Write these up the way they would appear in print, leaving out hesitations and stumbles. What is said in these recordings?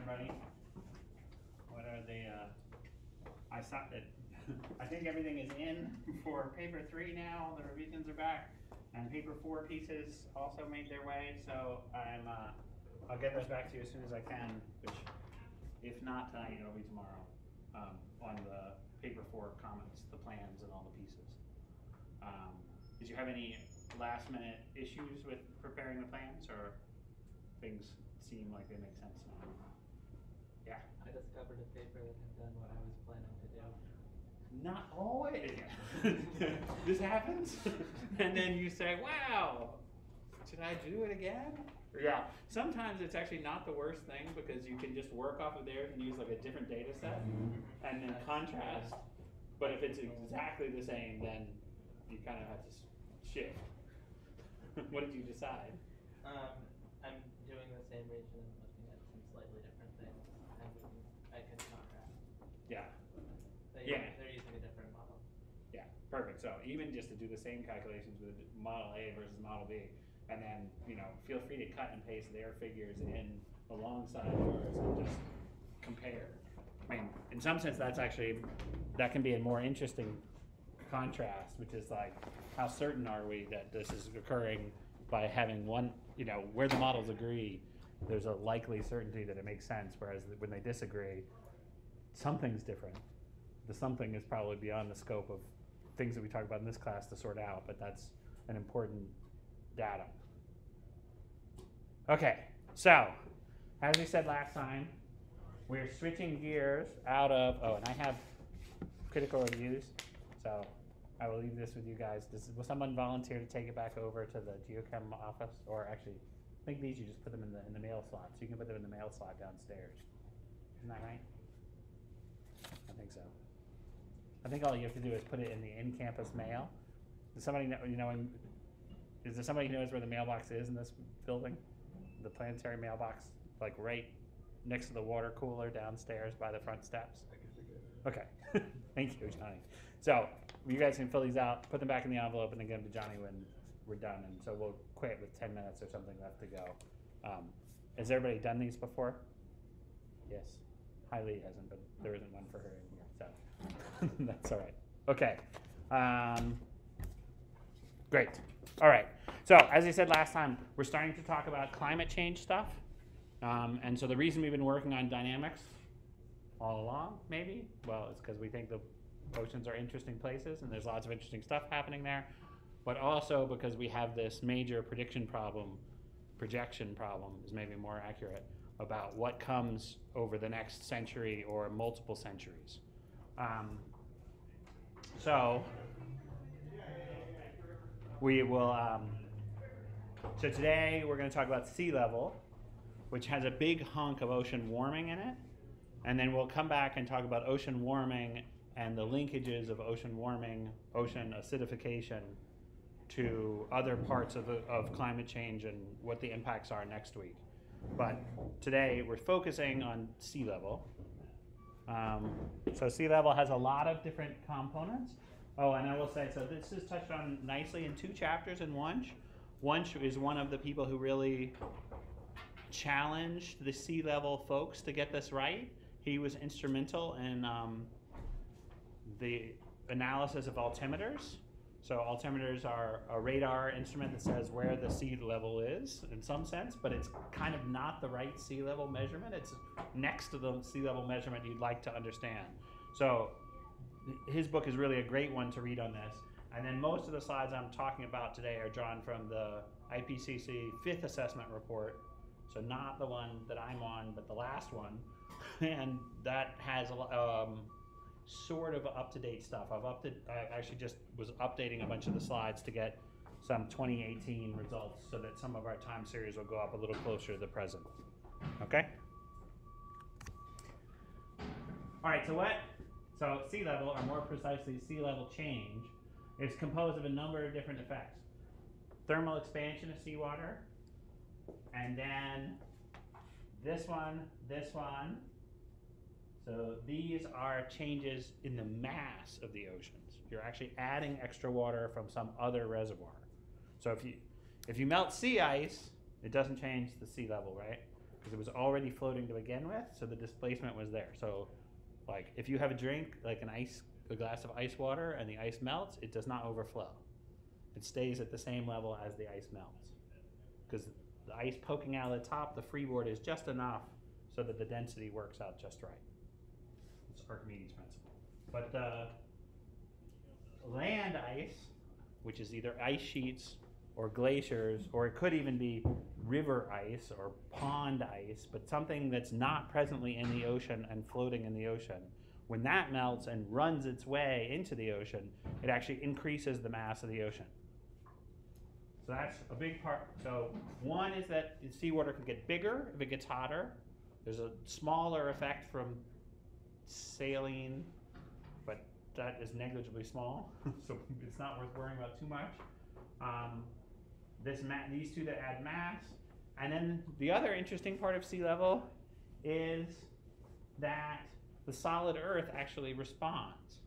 everybody. What are the, I think everything is in for paper 3 now. The revisions are back. And paper 4 pieces also made their way. So I'll get those back to you as soon as I can, which if not tonight, it'll be tomorrow, on the paper 4 comments, the plans and all the pieces. Did you have any last minute issues with preparing the plans, or things seem like they make sense now? Yeah. I discovered a paper that had done what I was planning to do. Not always. This happens, and then you say, "Wow, should I do it again?" Yeah. Sometimes it's actually not the worst thing, because you can just work off of theirs and use like a different data set and then contrast. But if it's exactly the same, then you kind of have to shift. What did you decide? I'm doing the same region and looking at some slightly different things, and I can contrast. Yeah. They're using a different model. Yeah, perfect. So even just to do the same calculations with Model A versus Model B, and then, feel free to cut and paste their figures in alongside yours and just compare. I mean, in some sense, that can be a more interesting contrast, which is like, how certain are we that this is occurring by having one, where the models agree, there's a likely certainty that it makes sense, whereas when they disagree, something's different. The something is probably beyond the scope of things that we talk about in this class to sort out, but that's an important data. Okay, so as we said last time, we're switching gears out of, and I have critical reviews, so I will leave this with you guys. Will someone volunteer to take it back over to the geochem office? Or actually, I think these you just put them in the mail slot, so you can put them in the mail slot downstairs. Isn't that right? I think so. I think all you have to do is put it in the in-campus mail. Does somebody know, is there somebody who knows where the mailbox is in this building? The planetary mailbox, like right next to the water cooler downstairs by the front steps? Okay, thank you, Johnny. So you guys can fill these out, put them back in the envelope, and then give them to Johnny when we're done. And so we'll quit with 10 minutes or something left to go. Has everybody done these before? Yes. Hailey hasn't, but there isn't one for her in here, so that's all right. Okay. Great. All right. So as I said last time, we're starting to talk about climate change stuff. And so the reason we've been working on dynamics all along, maybe, well, it's because we think the oceans are interesting places and there's lots of interesting stuff happening there, but also because we have this major projection problem is maybe more accurate, about what comes over the next century or multiple centuries. So we will, so today we're going to talk about sea level, which has a big hunk of ocean warming in it. And then we'll come back and talk about ocean warming and the linkages of ocean warming, ocean acidification to other parts of climate change and what the impacts are next week. But today we're focusing on sea level. So sea level has a lot of different components. Oh, and I will say, so this is touched on nicely in 2 chapters in Wunsch. Wunsch is one of the people who really challenged the sea level folks to get this right. He was instrumental in the analysis of altimeters. So altimeters are a radar instrument that says where the sea level is in some sense, but it's kind of not the right sea level measurement. It's next to the sea level measurement you'd like to understand. So his book is really a great one to read on this. And then most of the slides I'm talking about today are drawn from the IPCC 5th assessment report. So not the one that I'm on, but the last one. And that has sort of up-to-date stuff. I actually just was updating a bunch of the slides to get some 2018 results so that some of our time series will go up a little closer to the present. Okay? All right, so sea level, or more precisely sea level change, is composed of a number of different effects. Thermal expansion of seawater, and then this one. So these are changes in the mass of the oceans. You're actually adding extra water from some other reservoir. So if you melt sea ice, it doesn't change the sea level, right? because it was already floating to begin with, so the displacement was there. So, like, if you have a drink, like a glass of ice water, and the ice melts, it does not overflow. It stays at the same level as the ice melts. Because the ice poking out of the top, the freeboard is just enough so that the density works out just right. It's Archimedes' principle. But the land ice, which is either ice sheets or glaciers, or it could even be river ice or pond ice, but something that's not presently in the ocean and floating in the ocean, when that melts and runs its way into the ocean, it actually increases the mass of the ocean. So that's a big part. So one is that the seawater can get bigger if it gets hotter. There's a smaller effect from saline, but that is negligibly small, so it's not worth worrying about too much. These two that add mass. And then the other interesting part of sea level is that the solid Earth actually responds.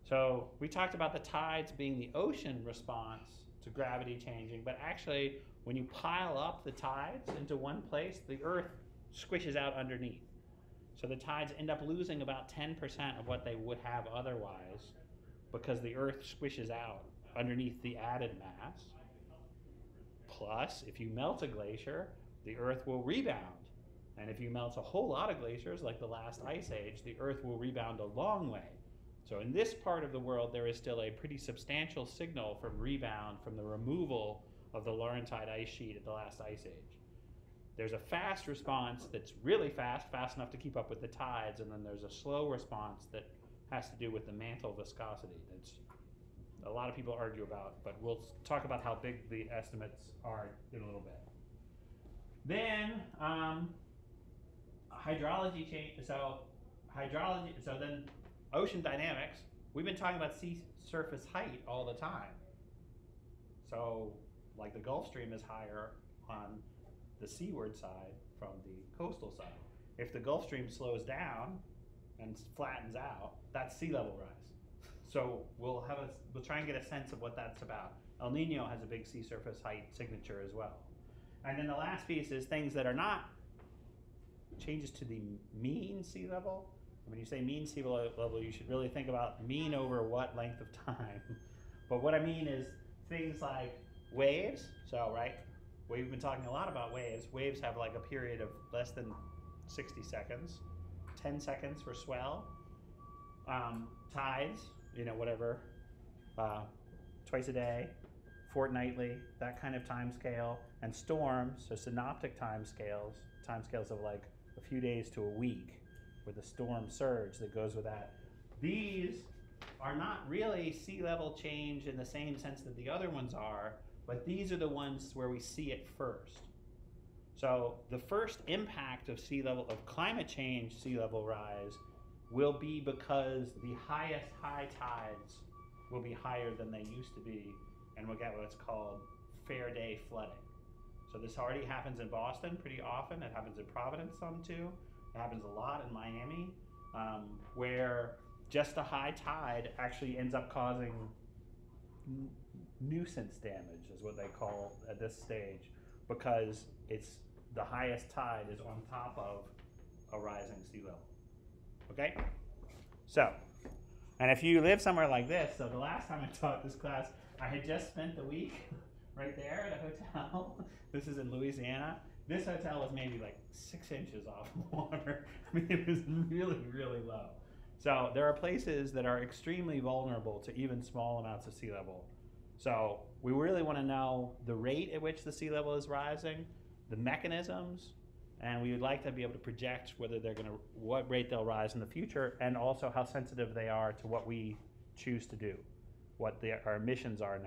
So we talked about the tides being the ocean response to gravity changing, but actually when you pile up the tides into one place, the Earth squishes out underneath. So the tides end up losing about 10% of what they would have otherwise because the Earth squishes out underneath the added mass. Plus, if you melt a glacier, the Earth will rebound. And if you melt a whole lot of glaciers, like the last ice age, the Earth will rebound a long way. So in this part of the world, there is still a pretty substantial signal from rebound from the removal of the Laurentide ice sheet at the last ice age. There's a fast response that's really fast enough to keep up with the tides, and then there's a slow response that has to do with the mantle viscosity. That's a lot of people argue about, but we'll talk about how big the estimates are in a little bit. Then hydrology change. So then ocean dynamics. We've been talking about sea surface height all the time. So like the Gulf Stream is higher on the seaward side from the coastal side. If the Gulf Stream slows down and flattens out, that's sea level rise. So we'll try and get a sense of what that's about. El Nino has a big sea surface height signature as well. And then the last piece is things that are not changes to the mean sea level. When you say mean sea level, you should really think about mean over what length of time. But what I mean is things like waves. So, right, we've been talking a lot about waves. Waves have like a period of less than 60 seconds, 10 seconds for swell. Tides, whatever, twice a day, fortnightly, that kind of time scale. And storms, so synoptic time scales of like a few days to a week with a storm surge that goes with that. These are not really sea level change in the same sense that the other ones are, but these are the ones where we see it first. So the first impact of climate change sea level rise will be because the highest high tides will be higher than they used to be, and we'll get what's called fair day flooding. So this already happens in Boston pretty often. It happens in Providence some too. It happens a lot in Miami, where just a high tide actually ends up causing nuisance damage, is what they call at this stage, because it's the highest tide is on top of a rising sea level. Okay? So, and if you live somewhere like this, so the last time I taught this class, I had just spent the week right there at a hotel. This is in Louisiana. This hotel was maybe like 6 inches off the water. I mean, it was really, really low. So there are places that are extremely vulnerable to even small amounts of sea level. So we really want to know the rate at which the sea level is rising, the mechanisms, and we would like to be able to project whether what rate they'll rise in the future, and also how sensitive they are to what we choose to do, what our emissions are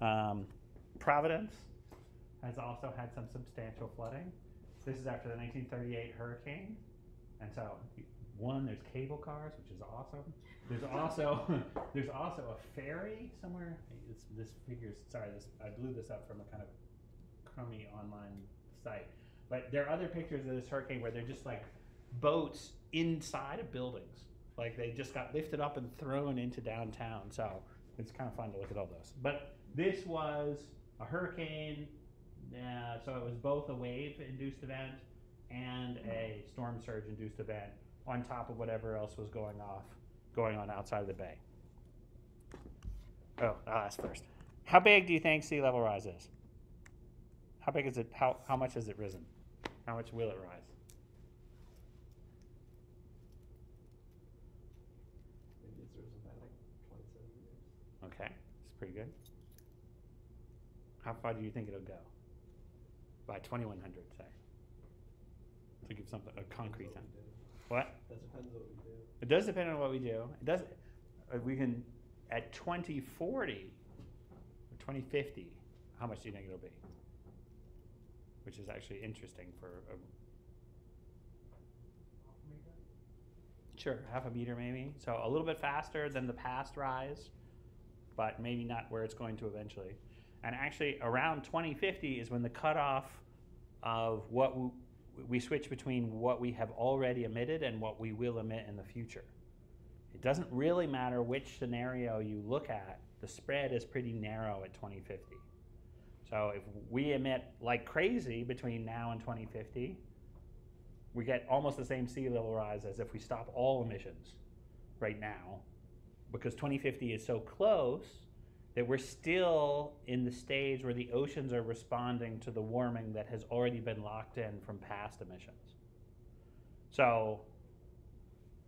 now. Providence has also had some substantial flooding. This is after the 1938 hurricane. And so, there's cable cars, which is awesome. There's also a ferry somewhere. I blew this up from a kind of crummy online site. But there are other pictures of this hurricane where they're just like boats inside of buildings. Like they just got lifted up and thrown into downtown. So it's kind of fun to look at all those. But this was a hurricane So it was both a wave-induced event and a storm surge-induced event on top of whatever else was going on outside of the bay. Oh, I'll ask first. How big do you think sea level rise is? How big is it? How much has it risen? How much will it rise? Maybe it's risen by like 27 meters. Okay, that's pretty good. How far do you think it'll go? By 2100, say. To give something a concrete time. What? That depends what we do. It does depend on what we do. It does. We can at 2040 or 2050. How much do you think it'll be? Which is actually interesting for a. Sure, half a meter maybe. So a little bit faster than the past rise, but maybe not where it's going to eventually. And actually, around 2050 is when the cutoff of what we switch between what we have already emitted and what we will emit in the future. It doesn't really matter which scenario you look at. The spread is pretty narrow at 2050. So if we emit like crazy between now and 2050, we get almost the same sea level rise as if we stop all emissions right now, because 2050 is so close that we're still in the stage where the oceans are responding to the warming that has already been locked in from past emissions. So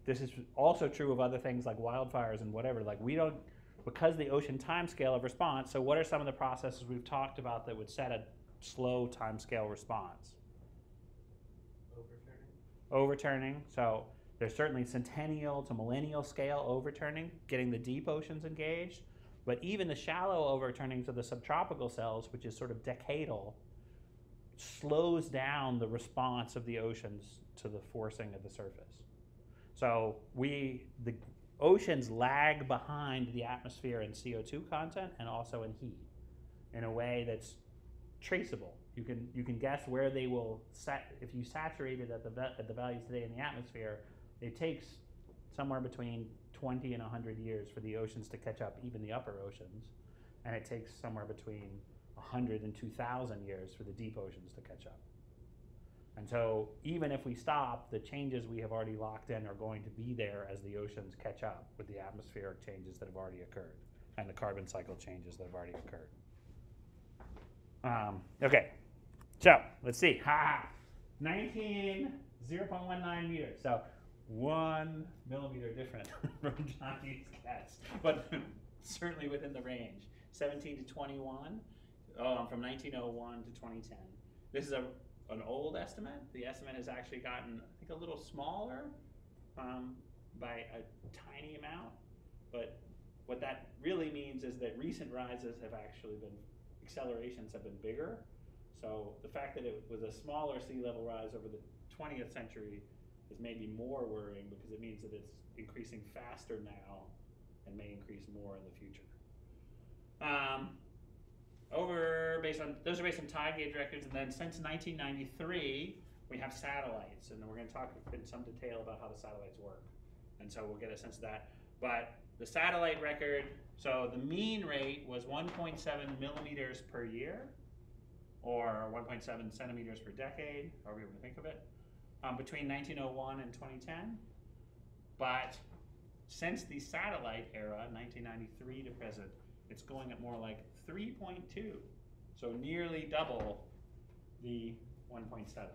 this is also true of other things like wildfires and whatever. Like we don't, because the ocean timescale of response, so what are some of the processes we've talked about that would set a slow timescale response? Overturning. So there's certainly centennial to millennial scale overturning, getting the deep oceans engaged. But even the shallow overturning to the subtropical cells, which is sort of decadal, slows down the response of the oceans to the forcing of the surface. So the oceans lag behind the atmosphere in CO2 content and also in heat in a way that's traceable. You can guess where they will if you saturate it at the values today in the atmosphere. It takes somewhere between 20 and 100 years for the oceans to catch up, even the upper oceans, and it takes somewhere between 100 and 2,000 years for the deep oceans to catch up. And so even if we stop, the changes we have already locked in are going to be there as the oceans catch up with the atmospheric changes that have already occurred and the carbon cycle changes that have already occurred. Okay, so let's see. 0.19 meters. So 1 millimeter different from Johnny's guess, but certainly within the range. 17 to 21, from 1901 to 2010. This is an old estimate. The estimate has actually gotten, I think, a little smaller by a tiny amount, but what that really means is that recent rises have actually been, accelerations have been bigger. So the fact that it was a smaller sea level rise over the 20th century is maybe more worrying, because it means that it's increasing faster now and may increase more in the future. Those are based on tide gauge records, and then since 1993 we have satellites, and we're going to talk in some detail about how the satellites work, and so we'll get a sense of that. But the satellite record, so the mean rate was 1.7 millimeters per year, or 1.7 centimeters per decade, however you want to think of it, between 1901 and 2010. But since the satellite era, 1993 to present, it's going at more like 3.2, so nearly double the 1.7.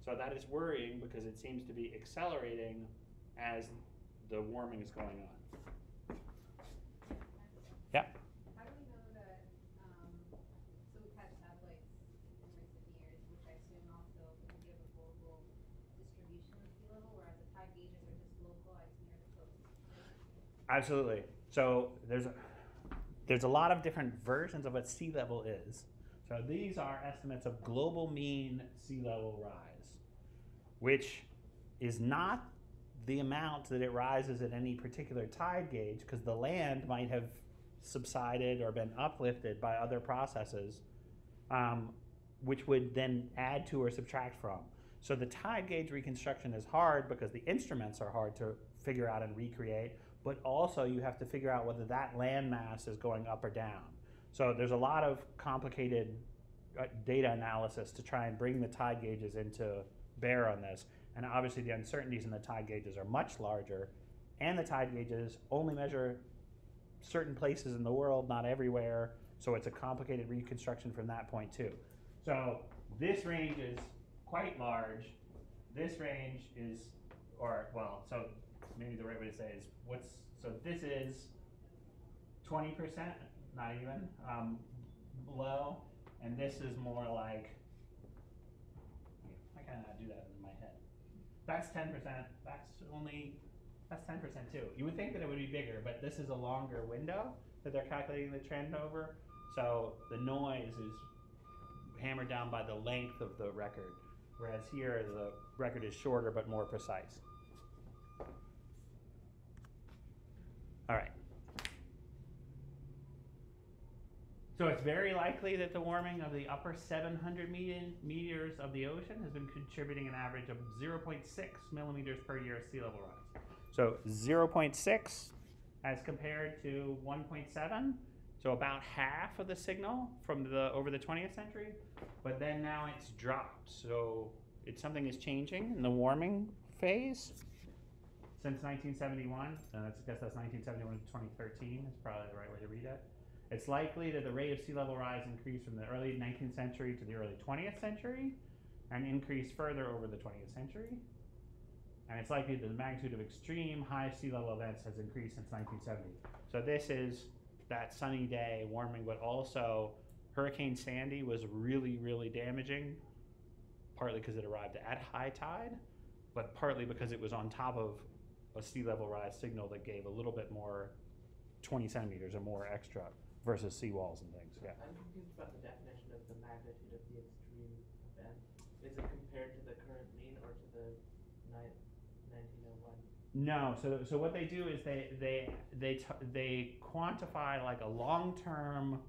So that is worrying, because it seems to be accelerating as the warming is going on. Yeah? How do we know that, so we've had satellites in recent years, which I assume also can give a global distribution of sea level, whereas the tide gauges are just localized near the coast? Absolutely. So there's a lot of different versions of what sea level is. So these are estimates of global mean sea level rise, which is not the amount that it rises at any particular tide gauge, because the land might have subsided or been uplifted by other processes, which would then add to or subtract from. So the tide gauge reconstruction is hard because the instruments are hard to figure out and recreate, but also you have to figure out whether that land mass is going up or down. So there's a lot of complicated data analysis to try and bring the tide gauges into bear on this. And obviously the uncertainties in the tide gauges are much larger, and the tide gauges only measure certain places in the world, not everywhere. So it's a complicated reconstruction from that point too. So this range is quite large. This range is, so maybe the right way to say is so this is 20%, not even, below, and this is more like, I cannot do that in my head. That's 10%, that's 10% too. You would think that it would be bigger, but this is a longer window that they're calculating the trend over, so the noise is hammered down by the length of the record, whereas here the record is shorter but more precise. All right. So it's very likely that the warming of the upper 700 meters of the ocean has been contributing an average of 0.6 millimeters per year of sea level rise. So 0.6 as compared to 1.7, so about half of the signal from over the 20th century, but then now it's dropped. So something is changing in the warming phase since 1971. I guess that's 1971 to 2013 is probably the right way to read it. It's likely that the rate of sea level rise increased from the early 19th century to the early 20th century and increased further over the 20th century. And it's likely that the magnitude of extreme high sea level events has increased since 1970. So this is that sunny day warming, but also Hurricane Sandy was really, really damaging, partly because it arrived at high tide, but partly because it was on top of a sea level rise signal that gave a little bit more, 20 centimeters or more extra, versus seawalls and things. Yeah. I'm confused about the definition of the magnitude of the extreme event. Is it compared to the current mean or to the 1901? No. So what they do is they quantify like a long-term,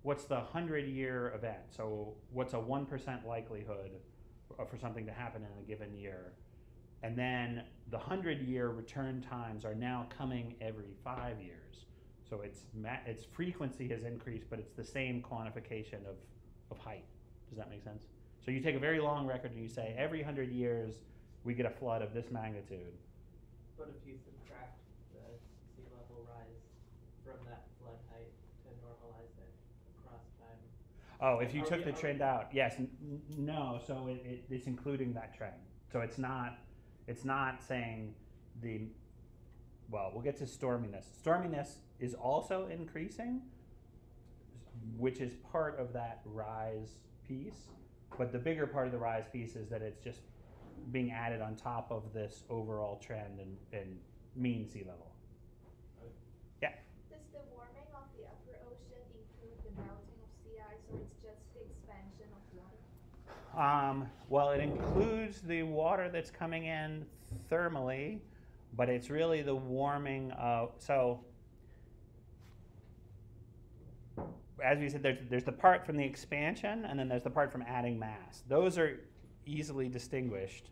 what's the 100-year event? So what's a 1% likelihood for something to happen in a given year? And then the 100-year return times are now coming every 5 years. So its frequency has increased, but it's the same quantification of height. Does that make sense? So you take a very long record and you say every 100 years we get a flood of this magnitude. But if you subtract the sea level rise from that flood height to normalize it across time. Oh, if you took the trend out, yes, no. So it's including that trend. So it's not saying we'll get to storminess. Storminess is also increasing, which is part of that rise piece. But the bigger part of the rise piece is that it's just being added on top of this overall trend and mean sea level. Yeah? Does the warming of the upper ocean include the melting of sea ice, or it's just the expansion of water? Well, it includes the water that's coming in thermally, but it's really the warming of, so as we said, there's the part from the expansion, and then there's the part from adding mass. Those are easily distinguished,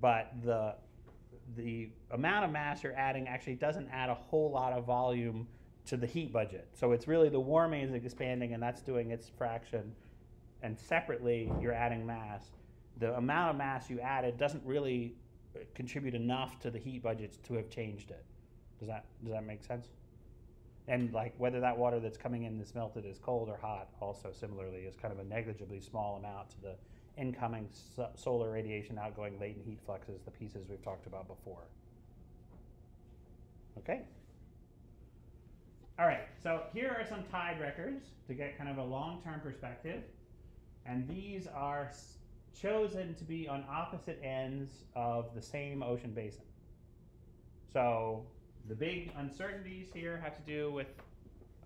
but the amount of mass you're adding actually doesn't add a whole lot of volume to the heat budget. So it's really the warming is expanding, and that's doing its fraction, and separately you're adding mass. The amount of mass you added doesn't really contribute enough to the heat budgets to have changed it. Does that make sense? And like whether that water that's coming in that's melted is cold or hot also similarly is kind of a negligibly small amount to the incoming solar radiation, outgoing latent heat fluxes, the pieces we've talked about before. Okay? All right, so here are some tide records to get kind of a long-term perspective. And these are chosen to be on opposite ends of the same ocean basin. So the big uncertainties here have to do with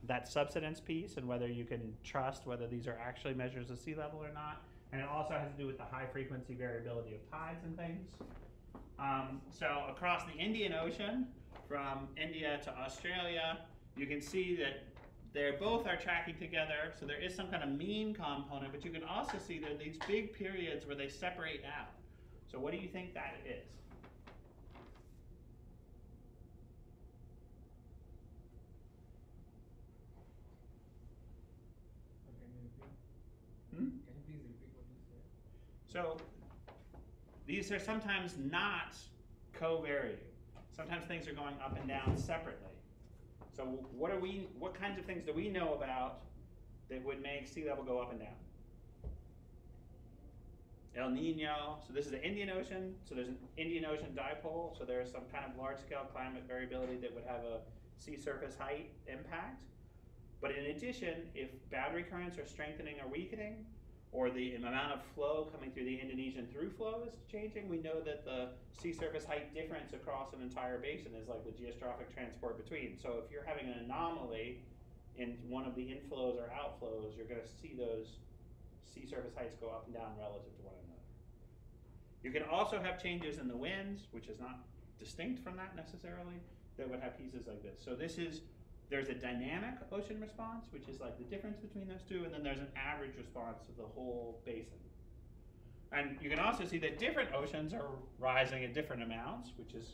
that subsidence piece and whether you can trust whether these are actually measures of sea level or not. And it also has to do with the high frequency variability of tides and things. So across the Indian Ocean, from India to Australia, you can see that they both are tracking together, so there is some kind of mean component, but you can also see there are these big periods where they separate out. So what do you think that is? Can So these are sometimes not co-varying. Sometimes things are going up and down separately. So what kinds of things do we know about that would make sea level go up and down? El Nino, so this is the Indian Ocean, so there's an Indian Ocean dipole, so there's some kind of large-scale climate variability that would have a sea surface height impact. But in addition, if boundary currents are strengthening or weakening, or the amount of flow coming through the Indonesian through flow is changing, we know that the sea surface height difference across an entire basin is like the geostrophic transport between. So if you're having an anomaly in one of the inflows or outflows, you're going to see those sea surface heights go up and down relative to one another. You can also have changes in the winds, which is not distinct from that necessarily, that would have pieces like this. So there's a dynamic ocean response, which is like the difference between those two, and then there's an average response of the whole basin. And you can also see that different oceans are rising at different amounts, which is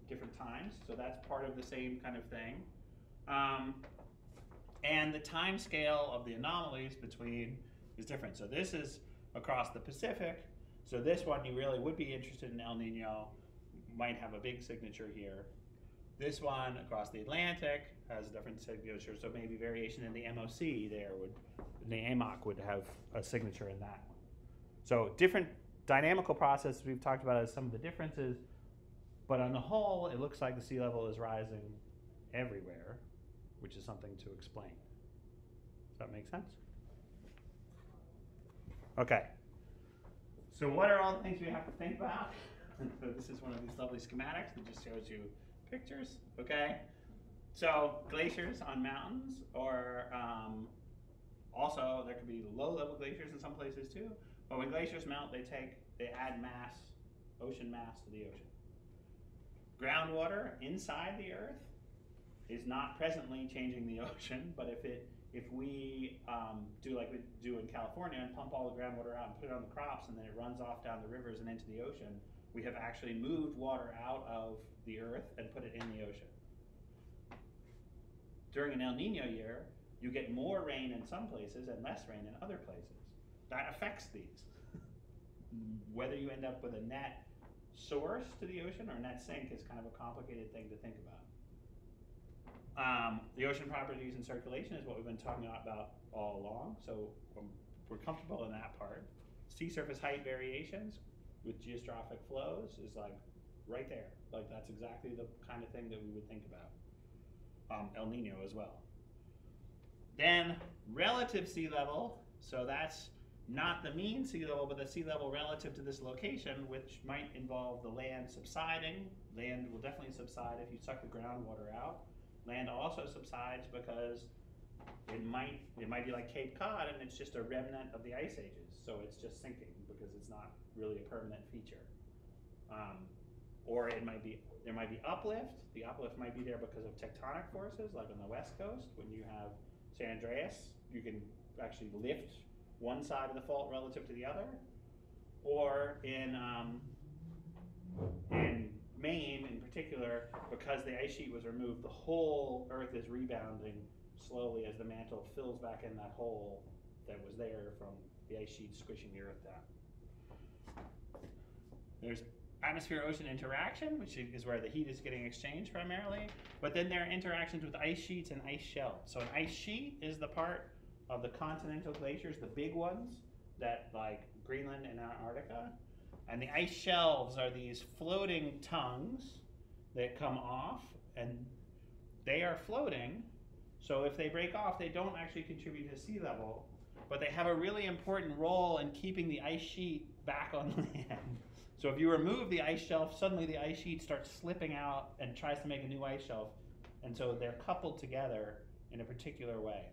different times, so that's part of the same kind of thing. And the time scale of the anomalies between is different. So this is across the Pacific, so this one you really would be interested in El Nino, might have a big signature here. This one across the Atlantic has a different signature, so maybe variation in the MOC there the AMOC would have a signature in that one. So different dynamical processes we've talked about as some of the differences, but on the whole, it looks like the sea level is rising everywhere, which is something to explain. Does that make sense? Okay. So what are all the things we have to think about? So this is one of these lovely schematics that just shows you pictures, okay? So glaciers on mountains, or also there could be low-level glaciers in some places too. But when glaciers melt, they add mass, ocean mass to the ocean. Groundwater inside the Earth is not presently changing the ocean, but if we do like we do in California and pump all the groundwater out and put it on the crops, and then it runs off down the rivers and into the ocean, we have actually moved water out of the Earth and put it in the ocean. During an El Nino year, you get more rain in some places and less rain in other places. That affects these. Whether you end up with a net source to the ocean or net sink is kind of a complicated thing to think about. The ocean properties and circulation is what we've been talking about all along, so we're comfortable in that part. Sea surface height variations with geostrophic flows is like right there. Like that's exactly the kind of thing that we would think about. El Nino as well. Then relative sea level, so that's not the mean sea level, but the sea level relative to this location, which might involve the land subsiding. Land will definitely subside if you suck the groundwater out. Land also subsides because it might be like Cape Cod and it's just a remnant of the ice ages, so it's just sinking because it's not really a permanent feature. Or there might be uplift. The uplift might be there because of tectonic forces, like on the west coast. When you have San Andreas, you can actually lift one side of the fault relative to the other. Or in Maine in particular, because the ice sheet was removed, the whole Earth is rebounding slowly as the mantle fills back in that hole that was there from the ice sheet squishing the Earth down. There's atmosphere-ocean interaction, which is where the heat is getting exchanged primarily, but then there are interactions with ice sheets and ice shelves. So an ice sheet is the part of the continental glaciers, the big ones, that like Greenland and Antarctica, and the ice shelves are these floating tongues that come off, and they are floating, so if they break off, they don't actually contribute to sea level, but they have a really important role in keeping the ice sheet back on land. So if you remove the ice shelf, suddenly the ice sheet starts slipping out and tries to make a new ice shelf. And so they're coupled together in a particular way.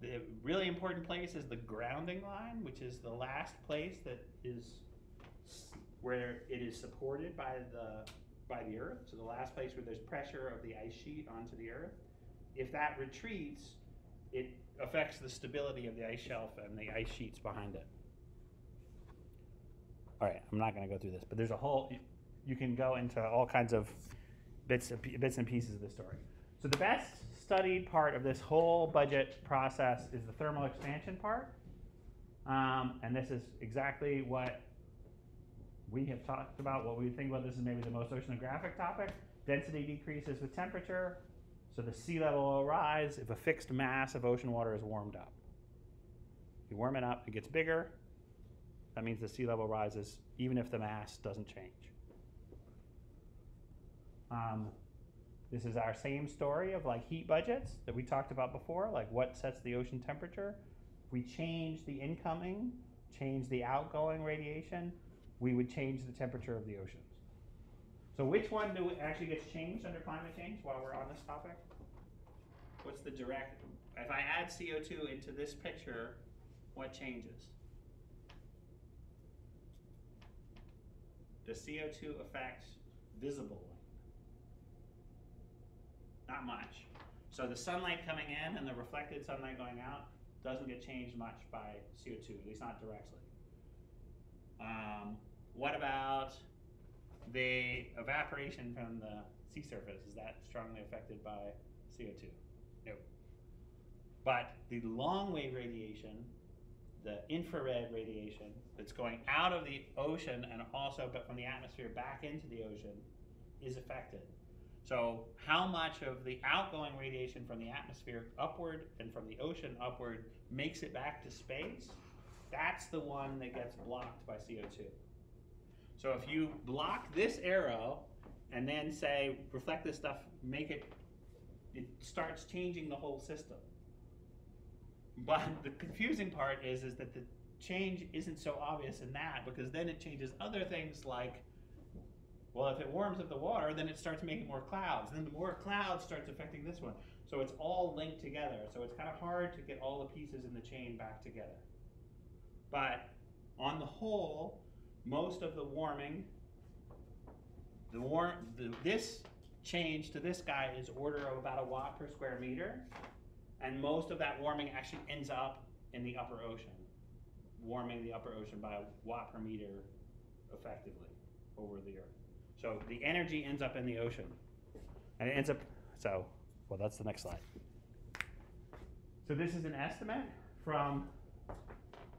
The really important place is the grounding line, which is the last place that is where it is supported by the Earth. So the last place where there's pressure of the ice sheet onto the Earth. If that retreats, it affects the stability of the ice shelf and the ice sheets behind it. All right, I'm not going to go through this, but there's a whole, you can go into all kinds of bits and pieces of the story. So the best studied part of this whole budget process is the thermal expansion part. And this is exactly what we have talked about, what we think about. This is maybe the most oceanographic topic. Density decreases with temperature, so the sea level will rise if a fixed mass of ocean water is warmed up. You warm it up, it gets bigger. That means the sea level rises even if the mass doesn't change. This is our same story of like heat budgets that we talked about before, like what sets the ocean temperature. If we change the incoming, change the outgoing radiation, we would change the temperature of the oceans. So which one actually gets changed under climate change while we're on this topic? What's the direct, if I add CO2 into this picture, what changes? Does CO2 affect visible light? Not much. So the sunlight coming in and the reflected sunlight going out doesn't get changed much by CO2, at least not directly. What about the evaporation from the sea surface? Is that strongly affected by CO2? No. But the long wave radiation, the infrared radiation that's going out of the ocean and also but from the atmosphere back into the ocean is affected. So how much of the outgoing radiation from the atmosphere upward and from the ocean upward makes it back to space, that's the one that gets blocked by CO2. So if you block this arrow and then say reflect this stuff, make it, it starts changing the whole system. But the confusing part is that the change isn't so obvious in that, because then it changes other things like, well, if it warms up the water, then it starts making more clouds. Then the more clouds starts affecting this one. So it's all linked together. So it's kind of hard to get all the pieces in the chain back together. But on the whole, most of the warming, this change to this guy is order of about 1 watt per square meter. And most of that warming actually ends up in the upper ocean, warming the upper ocean by 1 watt per meter effectively over the Earth. So the energy ends up in the ocean. And it ends up, so, well, that's the next slide. So this is an estimate from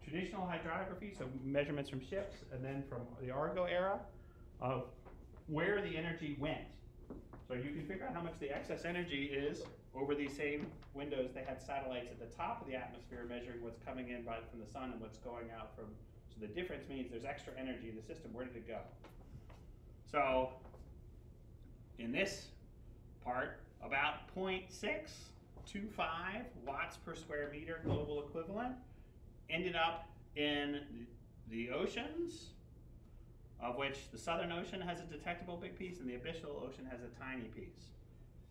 traditional hydrography, so measurements from ships, and then from the Argo era of where the energy went. So you can figure out how much the excess energy is over these same windows. They had satellites at the top of the atmosphere measuring what's coming in from the sun and what's going out from, so the difference means there's extra energy in the system. Where did it go? So in this part, about 0.625 watts per square meter global equivalent ended up in the oceans, of which the Southern Ocean has a detectable big piece and the abyssal ocean has a tiny piece.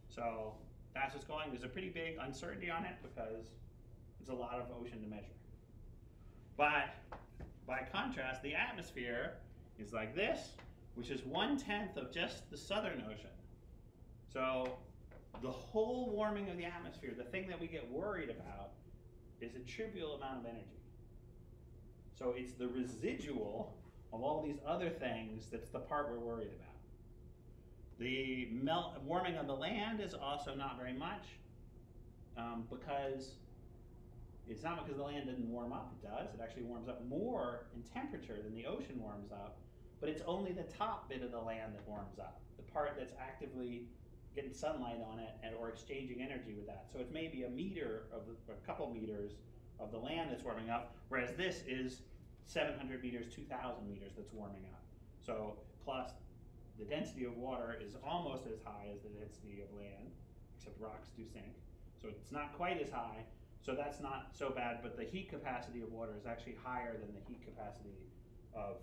So that's what's going. There's a pretty big uncertainty on it because it's a lot of ocean to measure. But by contrast, the atmosphere is like this, which is 1/10 of just the Southern Ocean. So the whole warming of the atmosphere, the thing that we get worried about, is a trivial amount of energy. So it's the residual of all these other things that's the part we're worried about. The warming of the land is also not very much, because it's not because the land didn't warm up. It does. It actually warms up more in temperature than the ocean warms up, but it's only the top bit of the land that warms up, the part that's actively getting sunlight on it or exchanging energy with that. So it's maybe a meter of a couple meters of the land that's warming up, whereas this is 700 meters, 2,000 meters that's warming up. So plus the density of water is almost as high as the density of land, except rocks do sink. So it's not quite as high, so that's not so bad, but the heat capacity of water is actually higher than the heat capacity of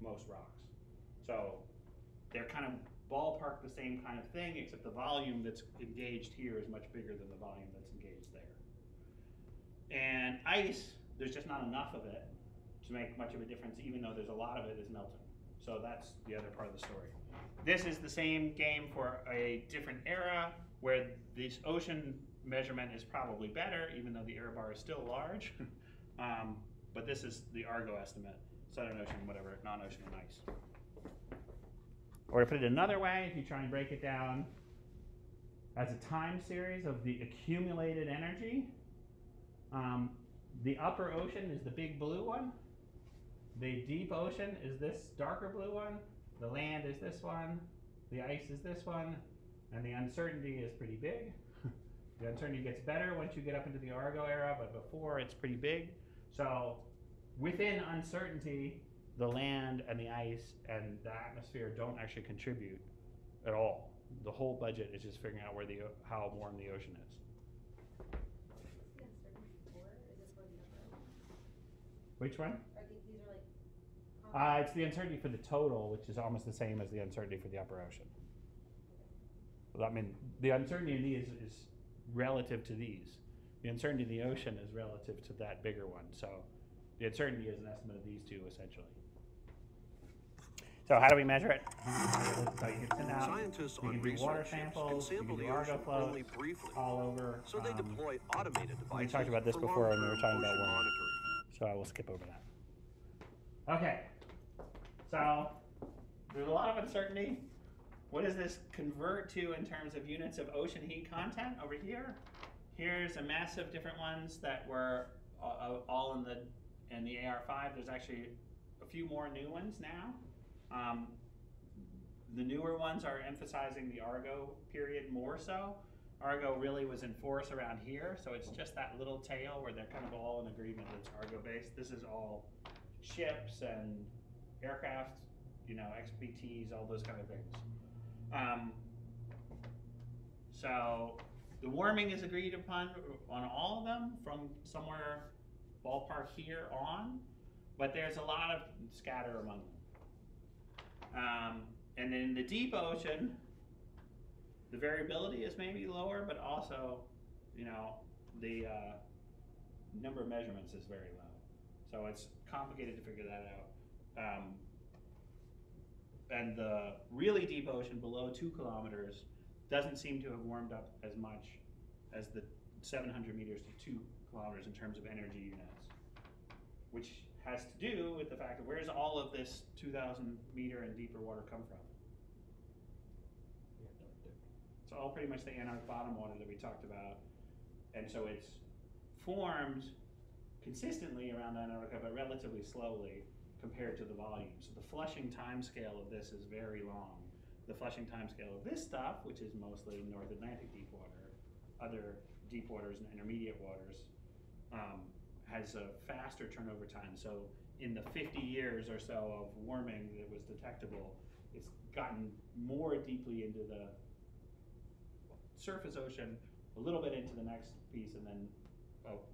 most rocks. So they're kind of ballpark the same kind of thing, except the volume that's engaged here is much bigger than the volume that's engaged there. And ice, there's just not enough of it to make much of a difference, even though there's a lot of it is melting. So that's the other part of the story. This is the same game for a different era, where this ocean measurement is probably better, even though the error bar is still large. But this is the Argo estimate, Southern Ocean, whatever, non-ocean and ice. Or to put it another way, if you try and break it down as a time series of the accumulated energy, The upper ocean is the big blue one. The deep ocean is this darker blue one. The land is this one. The ice is this one. And the uncertainty is pretty big. The uncertainty gets better once you get up into the Argo era, but before it's pretty big. So within uncertainty, the land and the ice and the atmosphere don't actually contribute at all. The whole budget is just figuring out how warm the ocean is. What's the uncertainty for? Is it for the upper ocean? Which one? Are these are like. It's the uncertainty for the total, which is almost the same as the uncertainty for the upper ocean. I mean, the uncertainty in these is relative to these. The uncertainty in the ocean is relative to that bigger one. So the uncertainty is an estimate of these two, essentially. So how do we measure it? So you can send out, Scientists you on can do water research ships can samples, you sample can do the Argo ocean flows only briefly. all over. So they deploy automated devices. We talked about this for before when we were talking about long-term ocean warming. monitoring. So I will skip over that. Okay. So there's a lot of uncertainty. What does this convert to in terms of units of ocean heat content over here? Here's a mess of different ones that were all in the AR5. There's actually a few more new ones now. The newer ones are emphasizing the Argo period more so. Argo really was in force around here, so it's just that little tail where they're kind of all in agreement that it's Argo based. This is all ships and aircraft, XBTs, all those kind of things. So the warming is agreed upon on all of them from somewhere ballpark here on, but there's a lot of scatter among them. And in the deep ocean, the variability is maybe lower, but also, the number of measurements is very low. So it's complicated to figure that out. And the really deep ocean below 2 kilometers doesn't seem to have warmed up as much as the 700 meters to 2 kilometers in terms of energy units, which has to do with the fact that where's all of this 2,000 meter and deeper water come from? It's all pretty much the Antarctic bottom water that we talked about. And so it's formed consistently around Antarctica, but relatively slowly compared to the volume. So the flushing time scale of this is very long. The flushing time scale of this stuff, which is mostly North Atlantic deep water, other deep waters and intermediate waters, has a faster turnover time. So in the 50 years or so of warming that was detectable, it's gotten more deeply into the surface ocean, a little bit into the next piece, and then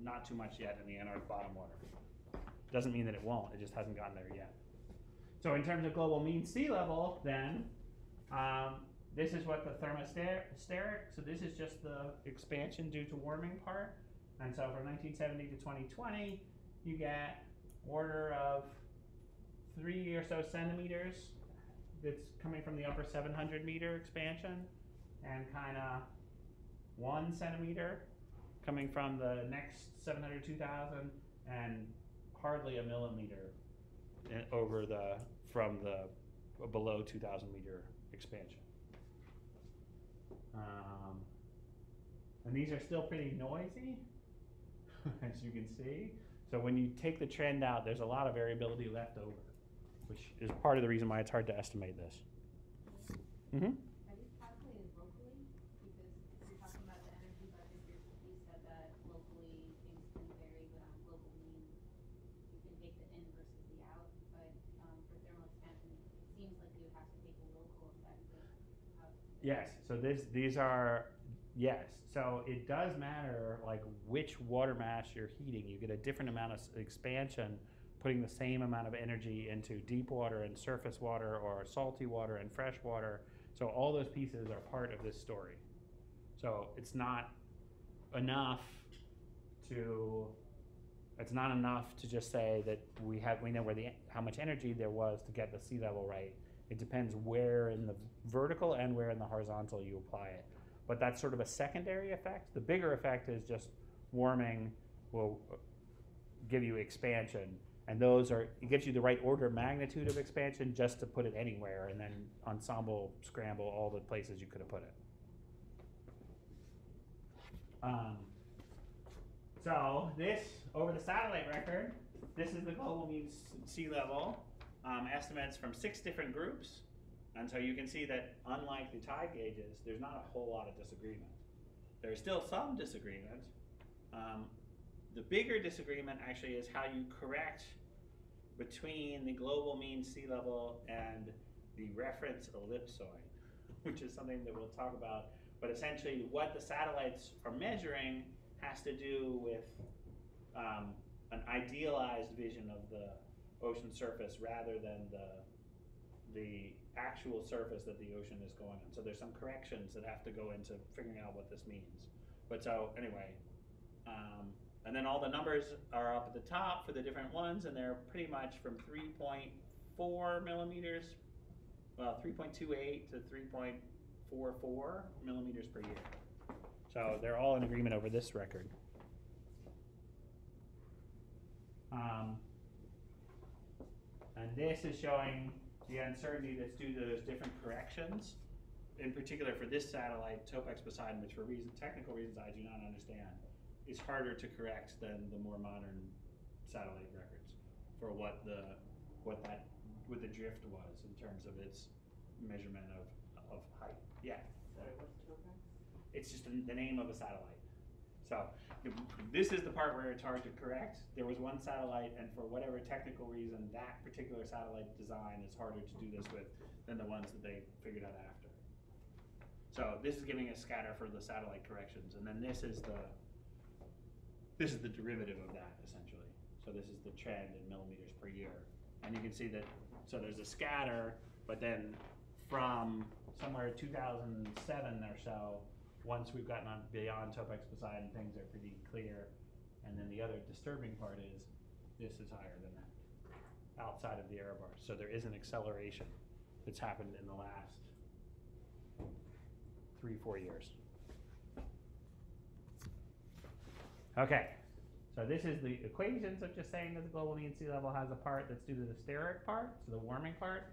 not too much yet in the Antarctic bottom water. Doesn't mean that it won't, it just hasn't gotten there yet. So in terms of global mean sea level, then, this is what the thermosteric, so this is just the expansion due to warming part. And so from 1970 to 2020, you get order of 3 or so centimeters that's coming from the upper 700 meter expansion, and kind of 1 centimeter coming from the next 700, 2000, and hardly a millimeter from the below 2,000 meter expansion. And these are still pretty noisy, as you can see. So when you take the trend out, there's a lot of variability left over, which is part of the reason why it's hard to estimate this. Mm-hmm. Are these calculated locally? Because you're talking about the energy budget, you said that locally things can vary, but on global mean, you can take the in versus the out. But for thermal expansion, it seems like you would have to take a local effect of out. Yes, so these are, yes. So it does matter like which water mass you're heating. You get a different amount of expansion putting the same amount of energy into deep water and surface water, or salty water and fresh water. So all those pieces are part of this story. So it's not enough to just say that we know how much energy there was to get the sea level right. It depends where in the vertical and where in the horizontal you apply it. But that's sort of a secondary effect. The bigger effect is just warming will give you expansion. And it gives you the right order of magnitude of expansion just to put it anywhere, and then ensemble, scramble all the places you could have put it. So this, over the satellite record, this is the global mean sea level estimates from 6 different groups. And so you can see that unlike the tide gauges, there's not a whole lot of disagreement. There's still some disagreement. The bigger disagreement actually is how you correct between the global mean sea level and the reference ellipsoid, which is something that we'll talk about. But essentially what the satellites are measuring has to do with an idealized vision of the ocean surface rather than the actual surface that the ocean is going on. So there's some corrections that have to go into figuring out what this means. But so anyway, and then all the numbers are up at the top for the different ones, and they're pretty much from 3.4 millimeters, well, 3.28 to 3.44 millimeters per year. So they're all in agreement over this record. And this is showing the uncertainty that's due to those different corrections. In particular for this satellite, Topex Poseidon, which for technical reasons I do not understand, is harder to correct than the more modern satellite records for what the drift was in terms of its measurement of height. Yeah. Sorry, what's Topex? It's just the name of a satellite. So this is the part where it's hard to correct. There was one satellite, and for whatever technical reason, that particular satellite design is harder to do this with than the ones that they figured out after. So this is giving a scatter for the satellite corrections, and then this is the derivative of that, essentially. So this is the trend in millimeters per year. And you can see that, so there's a scatter, but then from somewhere 2007 or so, once we've gotten on beyond Topex Poseidon, things are pretty clear. And then the other disturbing part is this is higher than that, outside of the error bars. So there is an acceleration that's happened in the last 3-4 years. Okay, so this is the equations of just saying that the global mean sea level has a part that's due to the steric part, so the warming part,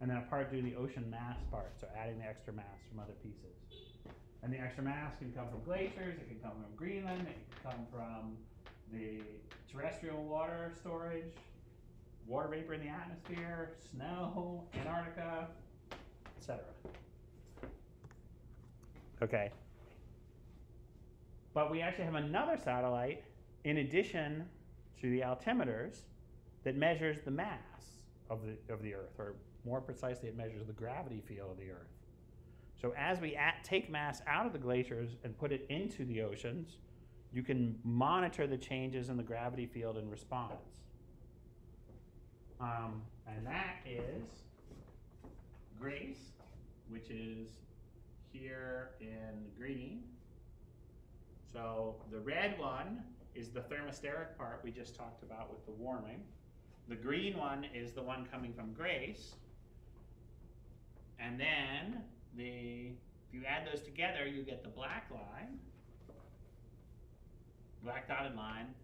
and then a part due to the ocean mass part, so adding the extra mass from other pieces. And the extra mass can come from glaciers, it can come from Greenland, it can come from the terrestrial water storage, water vapor in the atmosphere, snow, Antarctica, etc. Okay. But we actually have another satellite in addition to the altimeters that measures the mass of the Earth, or more precisely, it measures the gravity field of the Earth. So as we take mass out of the glaciers and put it into the oceans, you can monitor the changes in the gravity field in response. And that is GRACE, which is here in green. So the red one is the thermosteric part we just talked about with the warming. The green one is the one coming from GRACE. And then if you add those together, you get the black line, black dotted line,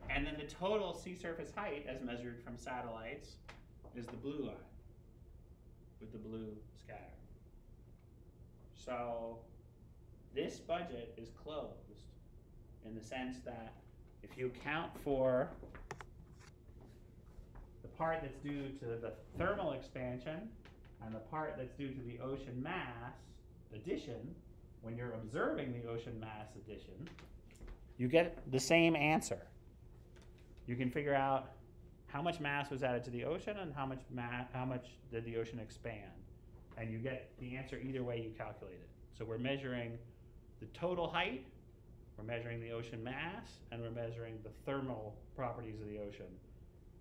and then the total sea surface height as measured from satellites is the blue line with the blue scatter. So this budget is closed in the sense that if you account for the part that's due to the thermal expansion and the part that's due to the ocean mass addition, when you're observing the ocean mass addition, you get the same answer. You can figure out how much mass was added to the ocean and how much did the ocean expand. And you get the answer either way you calculate it. So we're measuring the total height, we're measuring the ocean mass, and we're measuring the thermal properties of the ocean.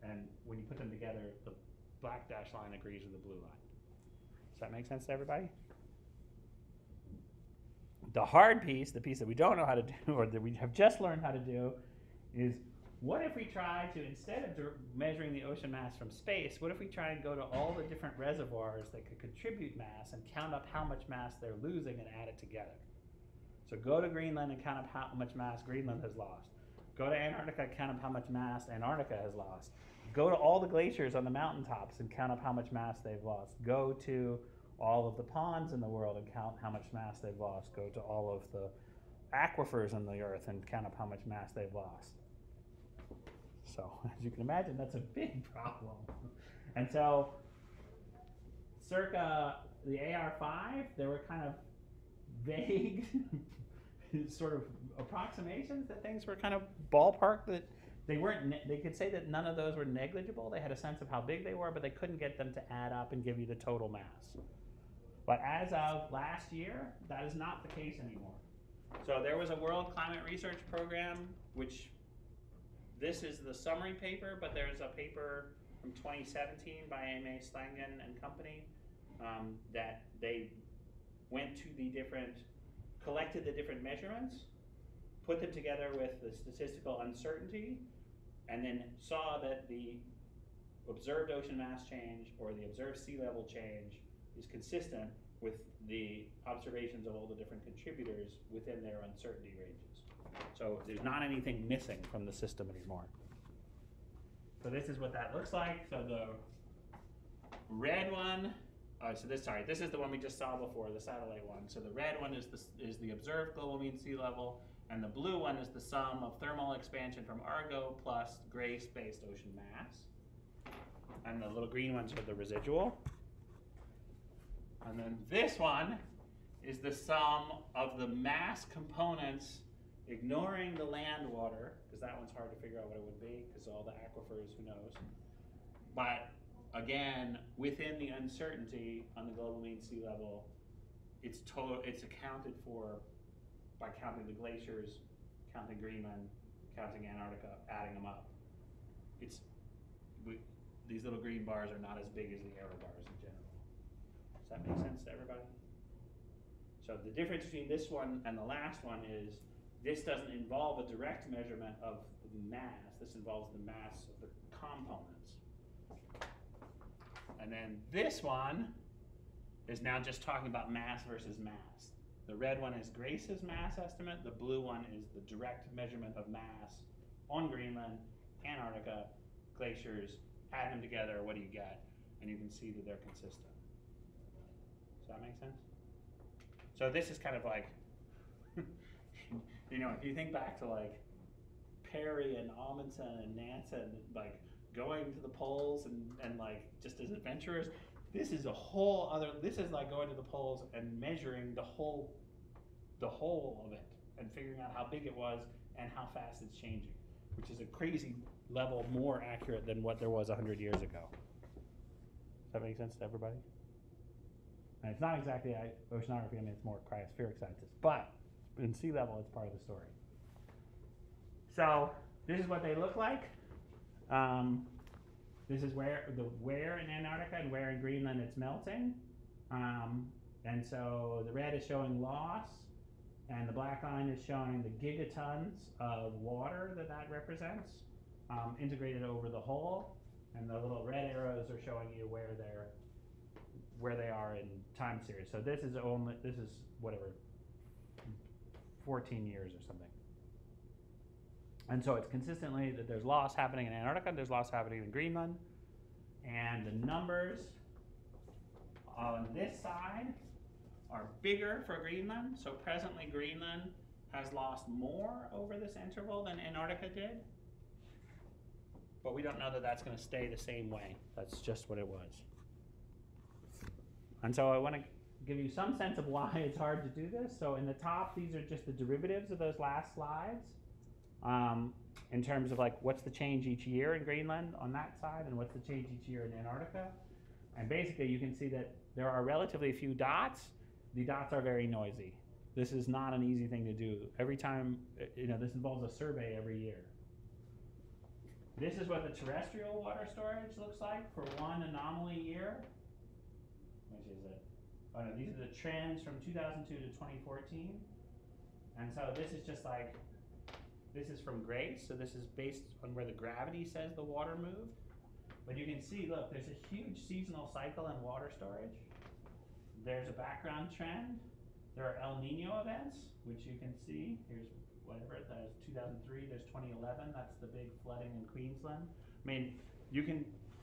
And when you put them together, the black dashed line agrees with the blue line. Does that make sense to everybody? The hard piece, the piece that we don't know how to do, or that we have just learned how to do, is what if we try to, instead of measuring the ocean mass from space, what if we try and go to all the different reservoirs that could contribute mass and count up how much mass they're losing and add it together? So go to Greenland and count up how much mass Greenland has lost. Go to Antarctica and count up how much mass Antarctica has lost. Go to all the glaciers on the mountaintops and count up how much mass they've lost. Go to all of the ponds in the world and count how much mass they've lost. Go to all of the aquifers on the Earth and count up how much mass they've lost. So as you can imagine, that's a big problem. And so circa the AR5, there were kind of vague sort of approximations that things were kind of ballpark, that they weren't, they could say that none of those were negligible. They had a sense of how big they were, but they couldn't get them to add up and give you the total mass. But as of last year, that is not the case anymore. So there was a World Climate Research Program, which this is the summary paper, but there's a paper from 2017 by A.M.A. Slangen and company that they went to the different, collected the different measurements, put them together with the statistical uncertainty, and then saw that the observed ocean mass change or the observed sea level change is consistent with the observations of all the different contributors within their uncertainty ranges. So there's not anything missing from the system anymore. So this is what that looks like. So the red one, this is the one we just saw before, the satellite one. So the red one is the observed global mean sea level, and the blue one is the sum of thermal expansion from Argo plus gray spaced ocean mass. And the little green ones are the residual. And then this one is the sum of the mass components ignoring the land water, because that one's hard to figure out what it would be, because all the aquifers, who knows. But again, within the uncertainty on the global mean sea level, it's accounted for by counting the glaciers, counting Greenland, counting Antarctica, adding them up. These little green bars are not as big as the arrow bars in general. Does that make sense to everybody? So the difference between this one and the last one is this doesn't involve a direct measurement of the mass. This involves the mass of the components. And then this one is now just talking about mass versus mass. The red one is Grace's mass estimate. The blue one is the direct measurement of mass on Greenland, Antarctica, glaciers. Add them together, what do you get? And you can see that they're consistent. Does that make sense? So this is kind of like, you know, if you think back to like Perry and Amundsen and Nansen, like going to the poles and like just as adventurers, this is a whole other, this is like going to the poles and measuring the whole of it and figuring out how big it was and how fast it's changing, which is a crazy level more accurate than what there was 100 years ago. Does that make sense to everybody? And it's not exactly oceanography, I mean it's more cryospheric scientists, but in sea level it's part of the story. So this is what they look like. This is where in Antarctica and where in Greenland it's melting. And so the red is showing loss, and the black line is showing the gigatons of water that represents, integrated over the whole. And the little red arrows are showing you where they are in time series. So this is whatever, 14 years or something. And so it's consistently that there's loss happening in Antarctica, there's loss happening in Greenland, and the numbers on this side are bigger for Greenland. So presently Greenland has lost more over this interval than Antarctica did. But we don't know that that's going to stay the same way. That's just what it was. And so I want to give you some sense of why it's hard to do this. So in the top, these are just the derivatives of those last slides. In terms of like what's the change each year in Greenland on that side and what's the change each year in Antarctica. And basically you can see that there are relatively few dots. The dots are very noisy. This is not an easy thing to do. Every time, this involves a survey every year. This is what the terrestrial water storage looks like for one anomaly year. Which is it? Oh no, these are the trends from 2002 to 2014. And so this is just like, this is from Grace, so this is based on where the gravity says the water moved. But you can see, look, there's a huge seasonal cycle in water storage. There's a background trend. There are El Nino events, which you can see. Here's whatever, there's 2003, there's 2011, that's the big flooding in Queensland. I mean,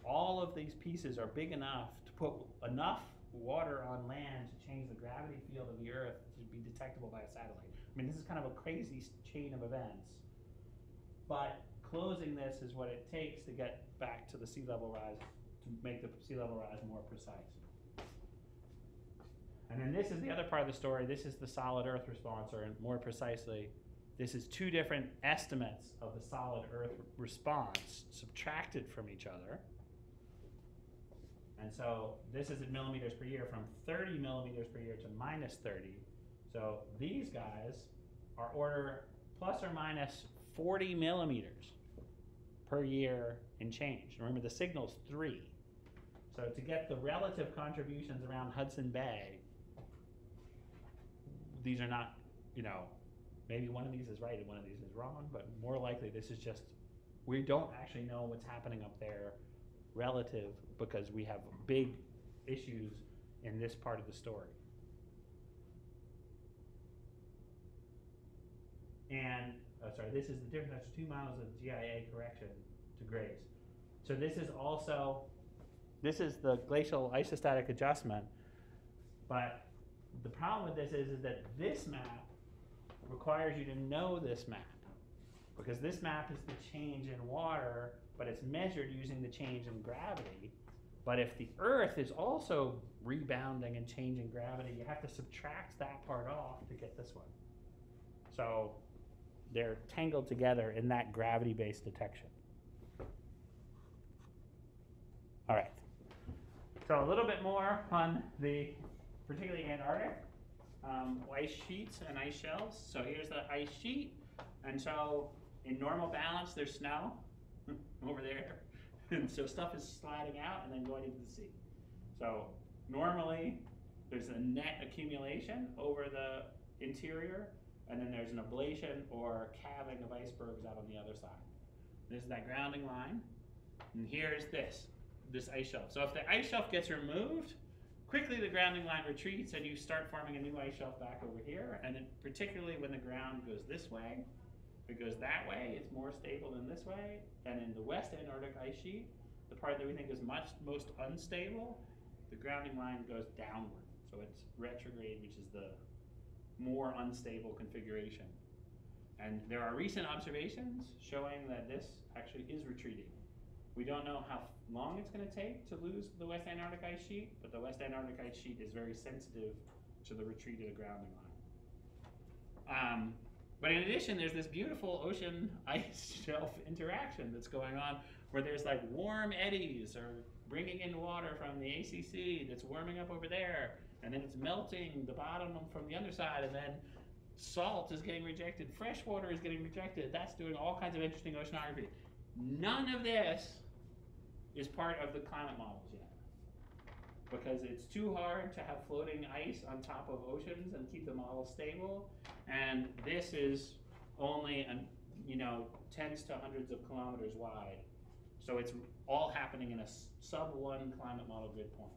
all of these pieces are big enough to put enough water on land to change the gravity field of the Earth to be detectable by a satellite. I mean, this is kind of a crazy chain of events. But closing this is what it takes to get back to the sea level rise, to make the sea level rise more precise. And then this is the other part of the story. This is the solid Earth response, or more precisely, this is two different estimates of the solid Earth response subtracted from each other. And so this is in millimeters per year, from 30 millimeters per year to minus 30. So these guys are order plus or minus 40 millimeters per year in change. Remember, the signal's 3. So to get the relative contributions around Hudson Bay, these are not, you know, maybe one of these is right and one of these is wrong, but more likely this is just, we don't actually know what's happening up there relative, because we have big issues in this part of the story. And, sorry, this is the difference between 2 miles of GIA correction to grace. So this is also, this is the glacial isostatic adjustment, but the problem with this is that this map requires you to know this map, because this map is the change in water, but it's measured using the change in gravity. But if the Earth is also rebounding and changing gravity, you have to subtract that part off to get this one. So they're tangled together in that gravity-based detection. All right. So a little bit more on the particularly Antarctic ice sheets and ice shelves. So here's the ice sheet. And so in normal balance, there's snow over there. And so stuff is sliding out and then going into the sea. So normally there's a net accumulation over the interior, and then there's an ablation or calving of icebergs out on the other side. This is that grounding line, and here's this ice shelf. So if the ice shelf gets removed, quickly the grounding line retreats and you start forming a new ice shelf back over here, and then particularly when the ground goes this way, if it goes that way, it's more stable than this way. And in the West Antarctic ice sheet, the part that we think is most unstable, the grounding line goes downward. So it's retrograde, which is the more unstable configuration. And there are recent observations showing that this actually is retreating. We don't know how long it's going to take to lose the West Antarctic ice sheet, but the West Antarctic ice sheet is very sensitive to the retreat of the grounding line. But in addition, there's this beautiful ocean ice shelf interaction that's going on, where there's like warm eddies or bringing in water from the ACC that's warming up over there, and then it's melting the bottom from the underside, and then salt is getting rejected, fresh water is getting rejected. That's doing all kinds of interesting oceanography. None of this is part of the climate models yet, because it's too hard to have floating ice on top of oceans and keep the model stable. And this is only, tens to hundreds of kilometers wide. So it's all happening in a sub-1 climate model grid point.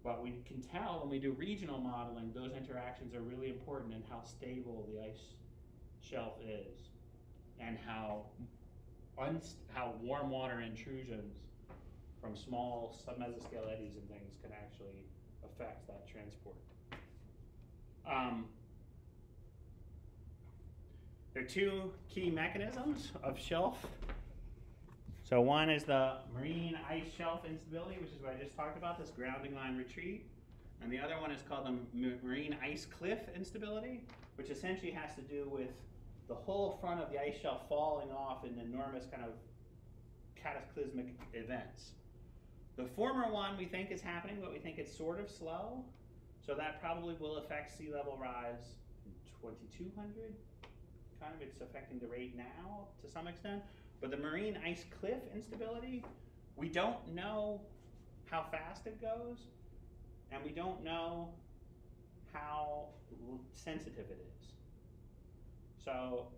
But we can tell when we do regional modeling, those interactions are really important in how stable the ice shelf is, and how warm water intrusions from small submesoscale eddies and things can actually affect that transport. There are two key mechanisms of shelf. So one is the marine ice shelf instability, which is what I just talked about, this grounding line retreat. And the other one is called the marine ice cliff instability, which essentially has to do with the whole front of the ice shelf falling off in enormous kind of cataclysmic events. The former one we think is happening, but we think it's sort of slow. So that probably will affect sea level rise in 2200. Kind of, it's affecting the rate now to some extent. But the marine ice cliff instability, we don't know how fast it goes, and we don't know how sensitive it is. So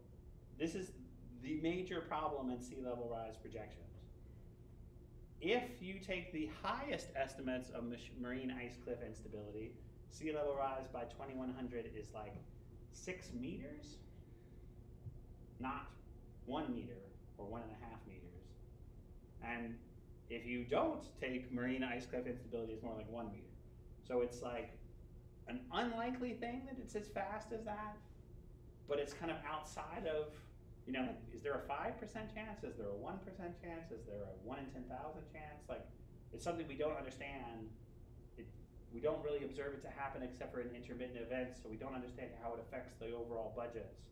this is the major problem in sea level rise projections. If you take the highest estimates of marine ice cliff instability, sea level rise by 2100 is like 6 meters, not 1 meter or 1.5 meters. And if you don't take marine ice cliff instability, it's more like 1 meter. So it's like an unlikely thing that it's as fast as that, but it's kind of outside of you know, is there a 5% chance? Is there a 1% chance? Is there a 1 in 10,000 chance? Like, it's something we don't understand. We don't really observe it to happen except for in intermittent events, so we don't understand how it affects the overall budgets.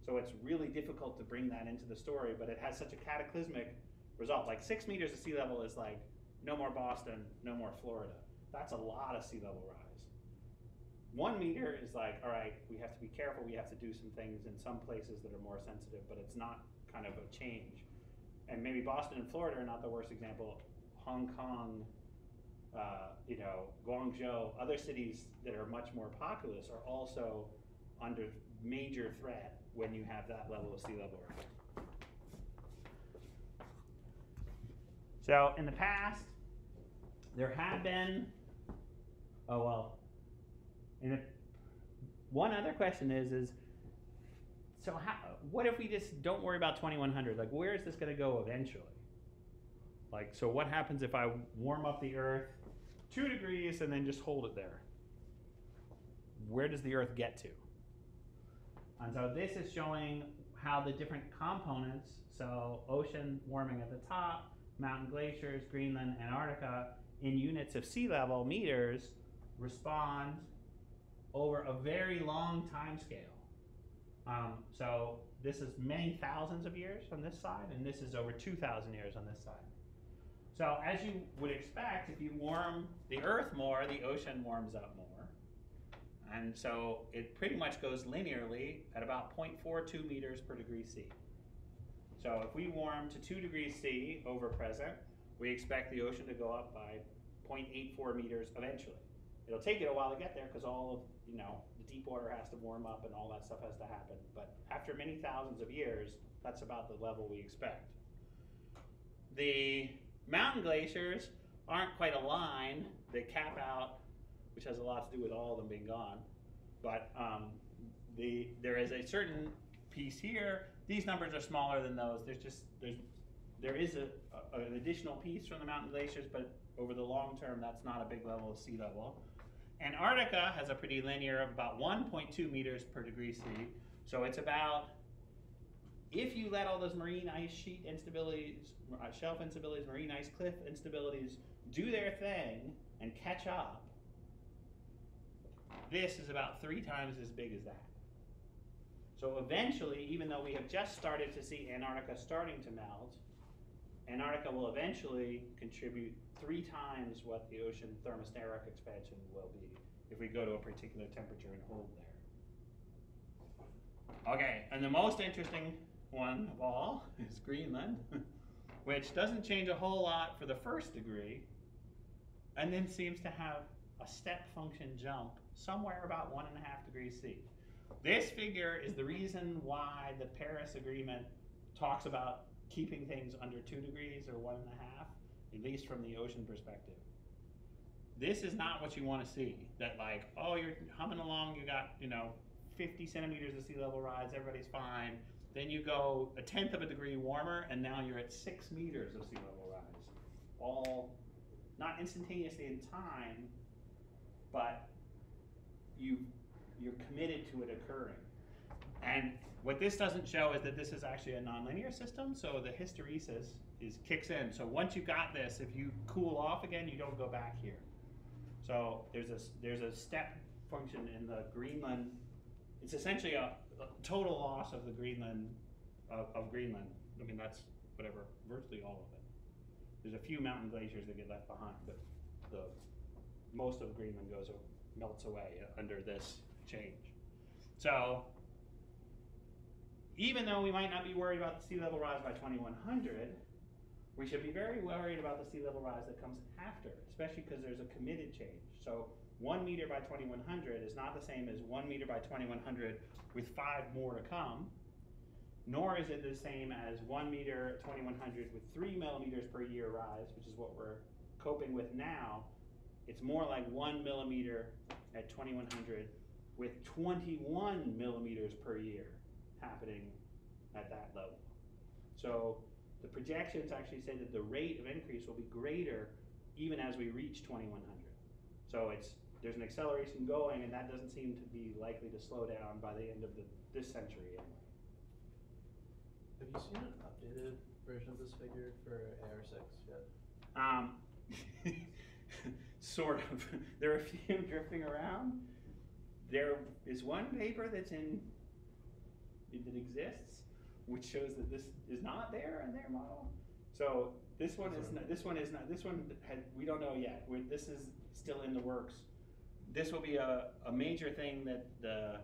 So it's really difficult to bring that into the story, but it has such a cataclysmic result. Like 6 meters of sea level is like no more Boston, no more Florida. That's a lot of sea level rise. 1 meter is like, all right, we have to be careful, we have to do some things in some places that are more sensitive, but it's not kind of a change. And maybe Boston and Florida are not the worst example. Hong Kong, you know, Guangzhou, other cities that are much more populous are also under major threat when you have that level of sea level rise. So in the past, there have been, one other question is so what if we just don't worry about 2100? Like, where is this going to go eventually? Like, so what happens if I warm up the Earth 2 degrees and then just hold it there? Where does the Earth get to? And so this is showing how the different components, so ocean warming at the top, mountain glaciers, Greenland, Antarctica, in units of sea level, meters, respond over a very long time scale. So this is many thousands of years on this side, and this is over 2,000 years on this side. So as you would expect, if you warm the Earth more, the ocean warms up more. And so it pretty much goes linearly at about 0.42 meters per degree C. So if we warm to 2 degrees C over present, we expect the ocean to go up by 0.84 meters eventually. It'll take it a while to get there because all of, you know, the deep water has to warm up and all that stuff has to happen. But after many thousands of years, that's about the level we expect. The mountain glaciers aren't quite a line. They cap out, which has a lot to do with all of them being gone. But there is a certain piece here. These numbers are smaller than those. There is an additional piece from the mountain glaciers, but over the long term, that's not a big level of sea level. Antarctica has a pretty linear of about 1.2 meters per degree C. So it's about, if you let all those marine ice sheet instabilities, shelf instabilities, marine ice cliff instabilities do their thing and catch up, this is about 3 times as big as that. So eventually, even though we have just started to see Antarctica starting to melt, Antarctica will eventually contribute 3 times what the ocean thermospheric expansion will be if we go to a particular temperature and hold there. Okay, and the most interesting one of all is Greenland, which doesn't change a whole lot for the first degree, and then seems to have a step function jump somewhere about 1.5 degrees C. This figure is the reason why the Paris Agreement talks about keeping things under 2 degrees or 1.5, at least from the ocean perspective. This is not what you want to see. That like, oh, you're humming along, you got, you know, 50 centimeters of sea level rise, everybody's fine. Then you go 1/10 of a degree warmer, and now you're at 6 meters of sea level rise. All not instantaneously in time, but you're committed to it occurring. And what this doesn't show is that this is actually a nonlinear system, so the hysteresis kicks in. So once you got this, if you cool off again, you don't go back here. So there's a step function in the Greenland. It's essentially a total loss of the Greenland of Greenland. I mean, that's whatever, virtually all of it. There's a few mountain glaciers that get left behind, but most of Greenland melts away under this change. So even though we might not be worried about the sea level rise by 2100, we should be very worried about the sea level rise that comes after, especially because there's a committed change. So 1 meter by 2100 is not the same as 1 meter by 2100 with 5 more to come, nor is it the same as 1 meter at 2100 with 3 millimeters per year rise, which is what we're coping with now. It's more like 1 millimeter at 2100 with 21 millimeters per year happening at that level. So the projections actually say that the rate of increase will be greater even as we reach 2100. So there's an acceleration going, and that doesn't seem to be likely to slow down by the end of this century anyway. Have you seen an updated version of this figure for AR6 yet? Sort of. There are a few drifting around. There is one paper that exists, which shows that this is not there in their model. So this one is not. This one is not. This one we don't know yet. This is still in the works. This will be a major thing that the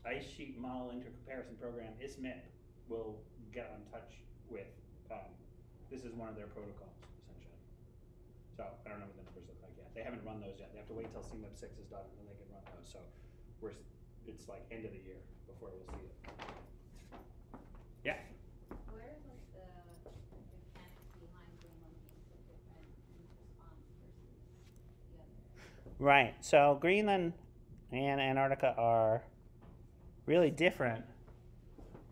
Ice Sheet Model Intercomparison Program, ISMIP, will get in touch with. This is one of their protocols, essentially. So I don't know what the numbers look like yet. They haven't run those yet. They have to wait till CMIP 6 is done and then they can run those. So it's like end of the year before we'll see it. Yeah. Where is like the mechanics behind Greenland being so different in response versus the other? Right. So Greenland and Antarctica are really different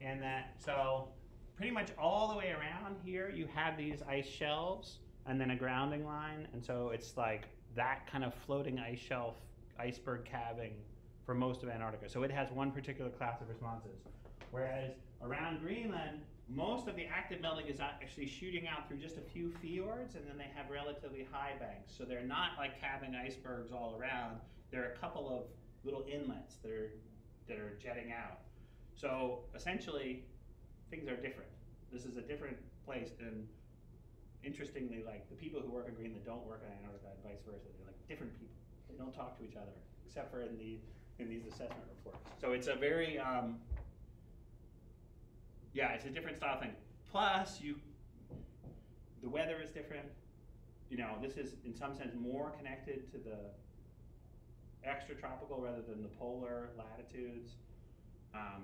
in that, so pretty much all the way around here you have these ice shelves and then a grounding line, and so it's like that kind of floating ice shelf, iceberg calving for most of Antarctica. So it has one particular class of responses. Whereas around Greenland, most of the active melting is actually shooting out through just a few fjords, and then they have relatively high banks. So they're not like calving icebergs all around. There are a couple of little inlets that are jetting out. So essentially, things are different. This is a different place, and interestingly, like the people who work in Greenland don't work in Antarctica, and vice versa. They're like different people. They don't talk to each other, except for in these assessment reports. So it's a very it's a different style thing. Plus, the weather is different. You know, this is in some sense more connected to the extratropical rather than the polar latitudes.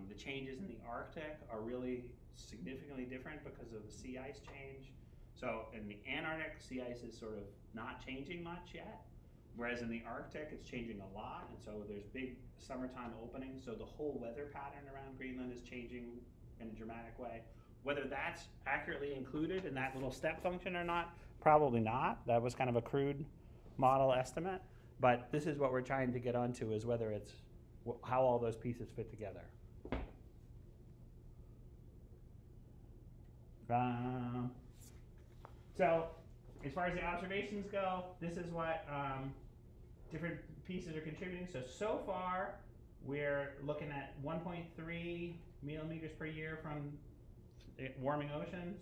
The changes in the Arctic are really significantly different because of the sea ice change. So in the Antarctic, sea ice is sort of not changing much yet, whereas in the Arctic, it's changing a lot, and so there's big summertime openings, so the whole weather pattern around Greenland is changing in a dramatic way. Whether that's accurately included in that little step function or not, probably not. That was kind of a crude model estimate, but this is what we're trying to get onto, is whether it's how all those pieces fit together. So as far as the observations go, this is what different pieces are contributing. So far, we're looking at 1.3 millimeters per year from warming oceans,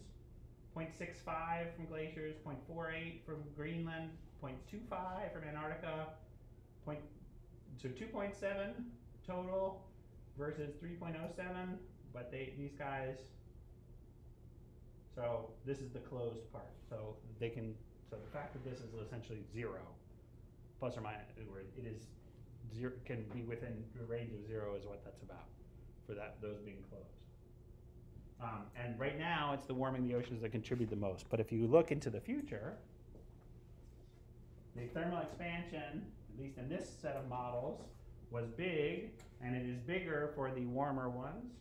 0.65 from glaciers, 0.48 from Greenland, 0.25 from Antarctica, so 2.7 total versus 3.07, but these guys, so this is the closed part. So the fact that this is essentially 0, plus or minus, where it is 0, can be within the range of 0 is what that's about, for those being closed. And right now, it's the warming of the oceans that contribute the most. But if you look into the future, the thermal expansion, at least in this set of models, was big, and it is bigger for the warmer ones.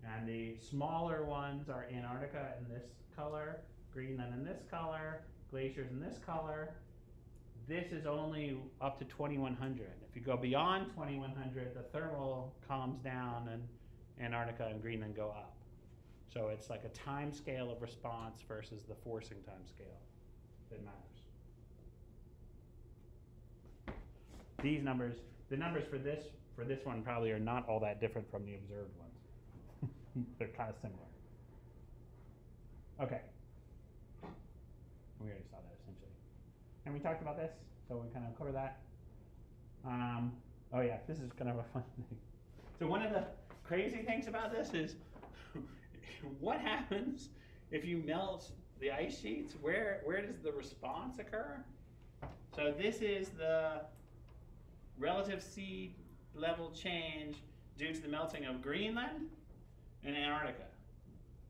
And the smaller ones are Antarctica in this color, Greenland in this color, glaciers in this color. This is only up to 2100. If you go beyond 2100, the thermal calms down and Antarctica and Greenland go up. So it's like a time scale of response versus the forcing time scale that matters. These numbers, the numbers for this one probably are not all that different from the observed ones. They're kind of similar. Okay. We already saw that essentially. And we talked about this, so we kind of cover that. Oh yeah, this is kind of a fun thing. So one of the crazy things about this is what happens if you melt the ice sheets? Where does the response occur? So this is the relative sea level change due to the melting of Greenland and Antarctica.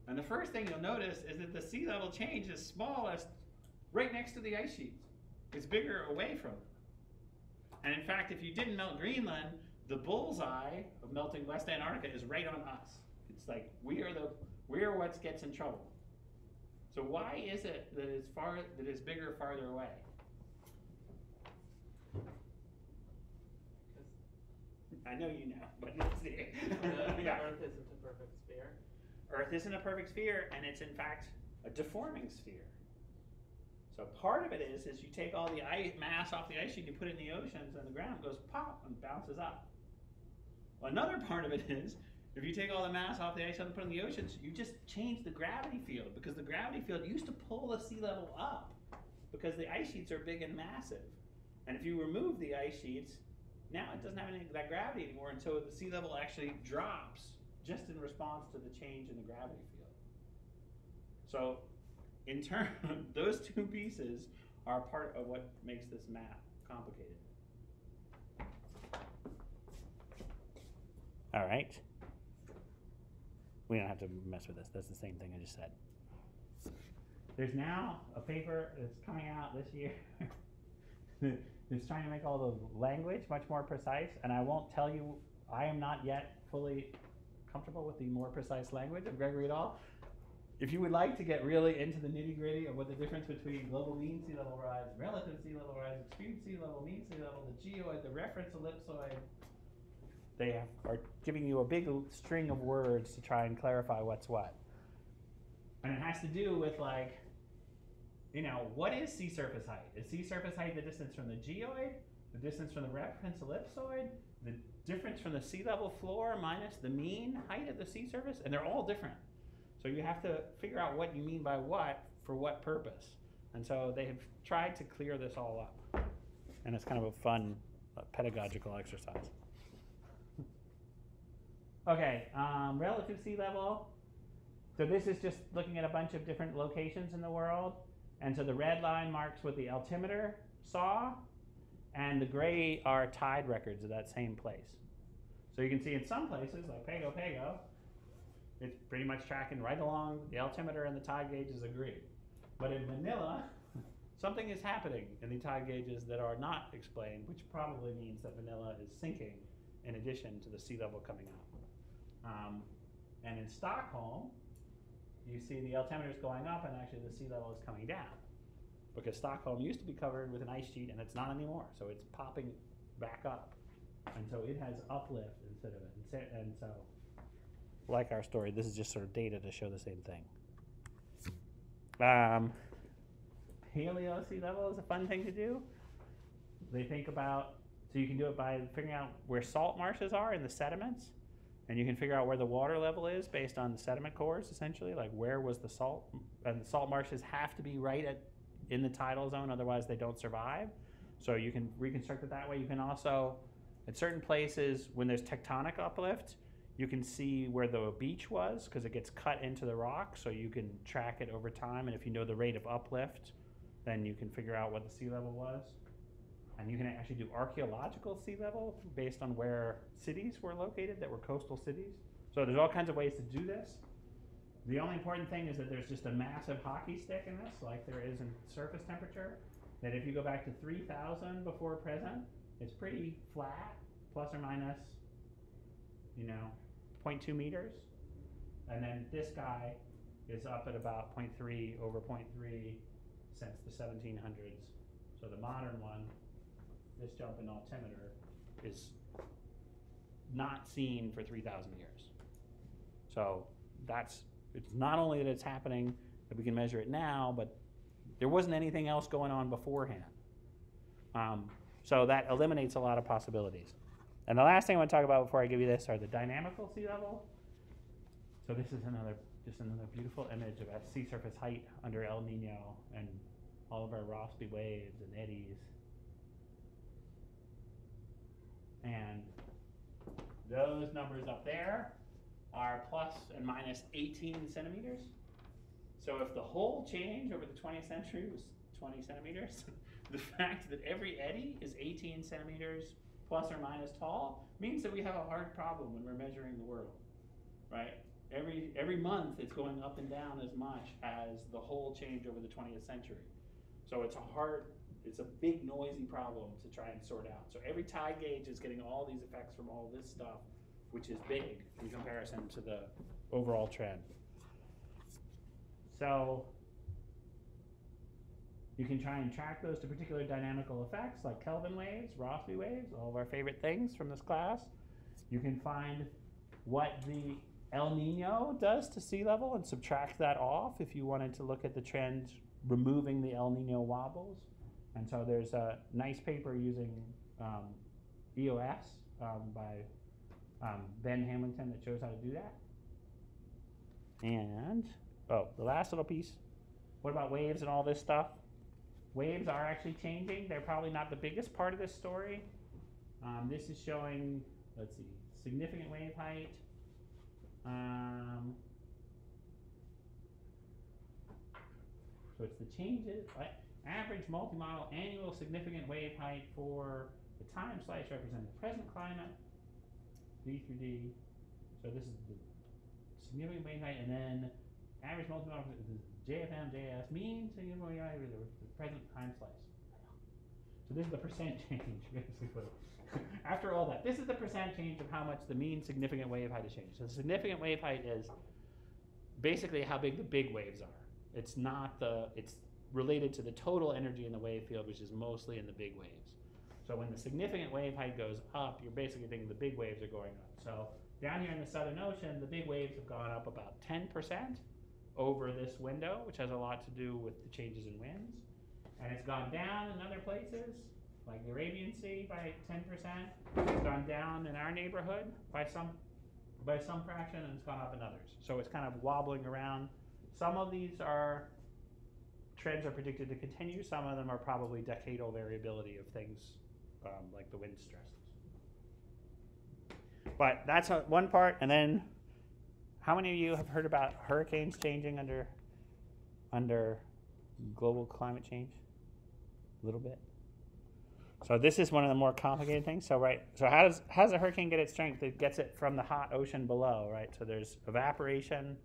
And the first thing you'll notice is that the sea level change is smallest right next to the ice sheets. It's bigger away from them. And in fact, if you didn't melt Greenland, the bullseye of melting West Antarctica is right on us. It's like we are what gets in trouble. So why is it that it's bigger farther away? I know you know, but let's see. The Yeah. Earth isn't a perfect sphere. Earth isn't a perfect sphere, and it's in fact a deforming sphere. So part of it is you take all the mass off the ice sheet, you put it in the oceans, and the ground goes pop and bounces up. Well, another part of it is, if you take all the mass off the ice and put it in the oceans, you just change the gravity field, because the gravity field used to pull the sea level up, because the ice sheets are big and massive. And if you remove the ice sheets, now it doesn't have any that gravity anymore, and so the sea level actually drops just in response to the change in the gravity field. So, in turn, those two pieces are part of what makes this map complicated. All right. We don't have to mess with this. That's the same thing I just said. There's now a paper that's coming out this year that's trying to make all the language much more precise, and I won't tell you, I am not yet fully comfortable with the more precise language of Gregory et al. If you would like to get really into the nitty-gritty of what the difference between global mean sea level rise, relative sea level rise, extreme sea level, mean sea level, the geoid, the reference ellipsoid, they are giving you a big string of words to try and clarify what's what. And it has to do with, like, you know, what is sea surface height? Is sea surface height the distance from the geoid, the distance from the reference ellipsoid, the difference from the sea level floor minus the mean height of the sea surface? And they're all different. So you have to figure out what you mean by what for what purpose. And so they have tried to clear this all up. And it's kind of a fun pedagogical exercise. Okay, relative sea level. So this is just looking at a bunch of different locations in the world. And so the red line marks what the altimeter saw, and the gray are tide records of that same place. So you can see in some places, like Pago Pago, it's pretty much tracking right along. The altimeter and the tide gauges agree. But in Manila, something is happening in the tide gauges that are not explained, which probably means that Manila is sinking in addition to the sea level coming up. And in Stockholm, you see the altimeter is going up and actually the sea level is coming down, because Stockholm used to be covered with an ice sheet and it's not anymore, so it's popping back up, and so it has uplift instead of it. And so, like our story, this is just sort of data to show the same thing. Paleo sea level is a fun thing to do. They think about, so you can do it by figuring out where salt marshes are in the sediments. And you can figure out where the water level is based on the sediment cores, essentially, like where was the salt. And the salt marshes have to be right in the tidal zone, otherwise they don't survive. So you can reconstruct it that way. You can also, at certain places, when there's tectonic uplift, you can see where the beach was, because it gets cut into the rock, so you can track it over time. And if you know the rate of uplift, then you can figure out what the sea level was. And you can actually do archaeological sea level based on where cities were located that were coastal cities. So there's all kinds of ways to do this. The only important thing is that there's just a massive hockey stick in this, like there is in surface temperature, that if you go back to 3000 before present, it's pretty flat, plus or minus, 0.2 meters. And then this guy is up at about 0.3 over 0.3 since the 1700s. So the modern one, this jump in altimeter, is not seen for 3,000 years. So it's not only that it's happening, that we can measure it now, but there wasn't anything else going on beforehand. So that eliminates a lot of possibilities. And the last thing I want to talk about before I give you this are the dynamical sea level. So this is another beautiful image of a sea surface height under El Nino and all of our Rossby waves and eddies. And those numbers up there are plus and minus 18 centimeters. So if the whole change over the 20th century was 20 centimeters, the fact that every eddy is 18 centimeters plus or minus tall means that we have a hard problem when we're measuring the world, right? Every month it's going up and down as much as the whole change over the 20th century. So it's a big noisy problem to try and sort out. So every tide gauge is getting all these effects from all this stuff, which is big in comparison to the overall trend. So you can try and track those to particular dynamical effects like Kelvin waves, Rossby waves, all of our favorite things from this class. You can find what the El Nino does to sea level and subtract that off if you wanted to look at the trend removing the El Nino wobbles. And so there's a nice paper using EOS by Ben Hamilton that shows how to do that. And, oh, the last little piece. What about waves and all this stuff? Waves are actually changing. They're probably not the biggest part of this story. This is showing, let's see, significant wave height. So it's the changes, average multi-model annual significant wave height for the time slice represent the present climate, D through D. So this is the significant wave height, and then average multi-model is JFM, JS, mean significant wave height with the present time slice. So this is the percent change, basically. After all that, this is the percent change of how much the mean significant wave height has changed. So the significant wave height is basically how big the big waves are. It's not it's related to the total energy in the wave field, which is mostly in the big waves. So when the significant wave height goes up, you're basically thinking the big waves are going up. So down here in the Southern Ocean, the big waves have gone up about 10% over this window, which has a lot to do with the changes in winds. And it's gone down in other places, like the Arabian Sea by 10%. It's gone down in our neighborhood by some fraction, and it's gone up in others. So it's kind of wobbling around. Some of these trends are predicted to continue. Some of them are probably decadal variability of things like the wind stresses. But that's one part. And then, how many of you have heard about hurricanes changing under global climate change? A little bit. So this is one of the more complicated things. So how does a hurricane get its strength? It gets it from the hot ocean below, right? So there's evaporation,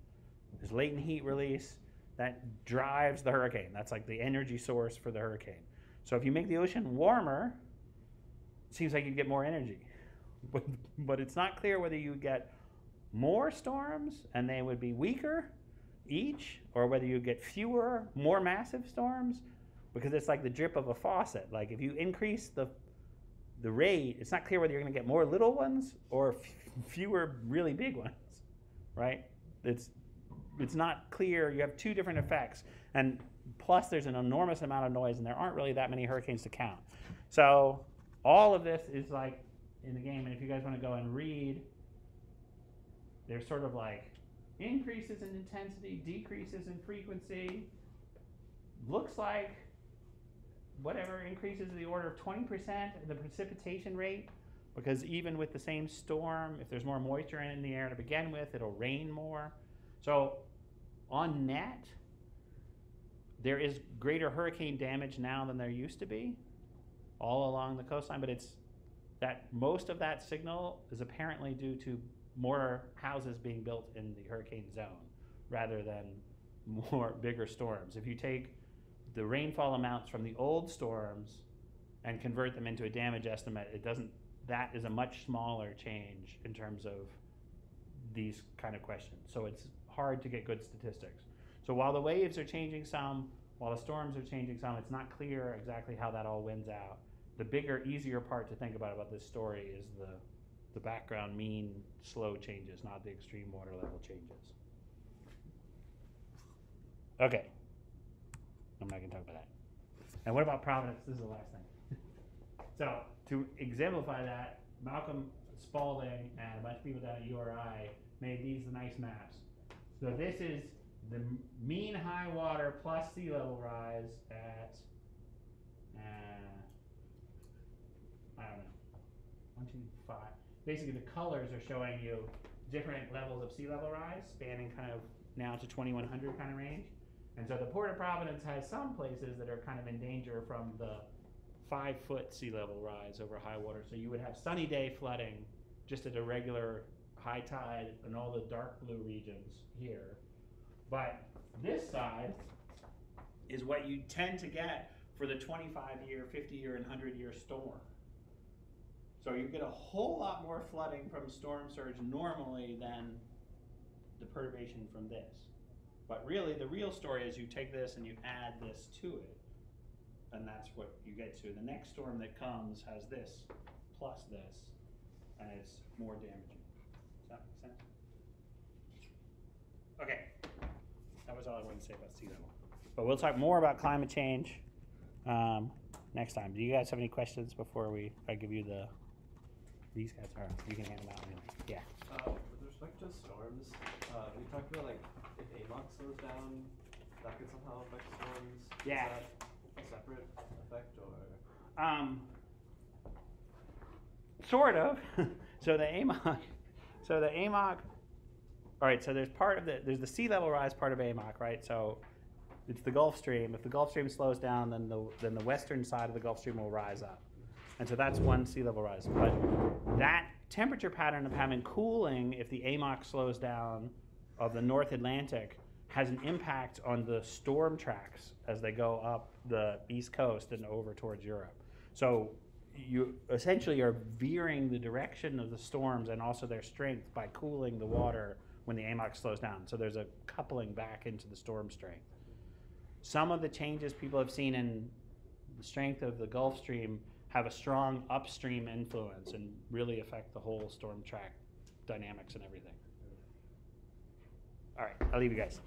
there's latent heat release that drives the hurricane. That's like the energy source for the hurricane. So if you make the ocean warmer, it seems like you'd get more energy. But it's not clear whether you get more storms and they would be weaker each, or whether you get fewer, more massive storms, because it's like the drip of a faucet. Like if you increase the rate, it's not clear whether you're going to get more little ones or fewer really big ones, right? It's not clear. You have two different effects, and plus there's an enormous amount of noise, and there aren't really that many hurricanes to count. So all of this is like in the game, and if you guys want to go and read, there's sort of like increases in intensity, decreases in frequency. Looks like whatever increases in the order of 20% in the precipitation rate, because even with the same storm, if there's more moisture in the air to begin with, it'll rain more. So on net, there is greater hurricane damage now than there used to be all along the coastline, but it's that most of that signal is apparently due to more houses being built in the hurricane zone rather than more bigger storms. If you take the rainfall amounts from the old storms and convert them into a damage estimate, that is a much smaller change in terms of these kind of questions. So it's hard to get good statistics. So while the waves are changing some, while the storms are changing some, it's not clear exactly how that all wins out. The bigger, easier part to think about this story is the background mean slow changes, not the extreme water level changes. Okay. I'm not going to talk about that. And what about Providence? This is the last thing. So to exemplify that, Malcolm Spaulding and a bunch of people down at URI made these nice maps. So this is the mean high water plus sea level rise at, I don't know, 1, 2, 5. Basically the colors are showing you different levels of sea level rise, spanning kind of now to 2100 kind of range. And so the Port of Providence has some places that are kind of in danger from the 5-foot sea level rise over high water. So you would have sunny day flooding just at a regular high tide in all the dark blue regions here. But this side is what you tend to get for the 25-year, 50-year, and 100-year storm. So you get a whole lot more flooding from storm surge normally than the perturbation from this. But really, the real story is you take this and you add this to it, and that's what you get to. The next storm that comes has this plus this, and it's more damaging. Does that make sense? Okay, that was all I wanted to say about sea level. But we'll talk more about climate change next time. Do you guys have any questions before I give you the? These guys are. You can hand them out anyway. Yeah. With respect to storms, we talked about like if AMOC slows down, that could somehow affect storms. Yeah. Is that a separate effect or? Sort of. So the AMOC. All right. So there's the sea level rise part of AMOC, right? So it's the Gulf Stream. If the Gulf Stream slows down, then the western side of the Gulf Stream will rise up, and so that's one sea level rise. But that temperature pattern of having cooling, if the AMOC slows down, of the North Atlantic, has an impact on the storm tracks as they go up the east coast and over towards Europe. So you essentially are veering the direction of the storms and also their strength by cooling the water when the AMOC slows down. So there's a coupling back into the storm strength. Some of the changes people have seen in the strength of the Gulf Stream have a strong upstream influence and really affect the whole storm track dynamics and everything. All right, I'll leave you guys.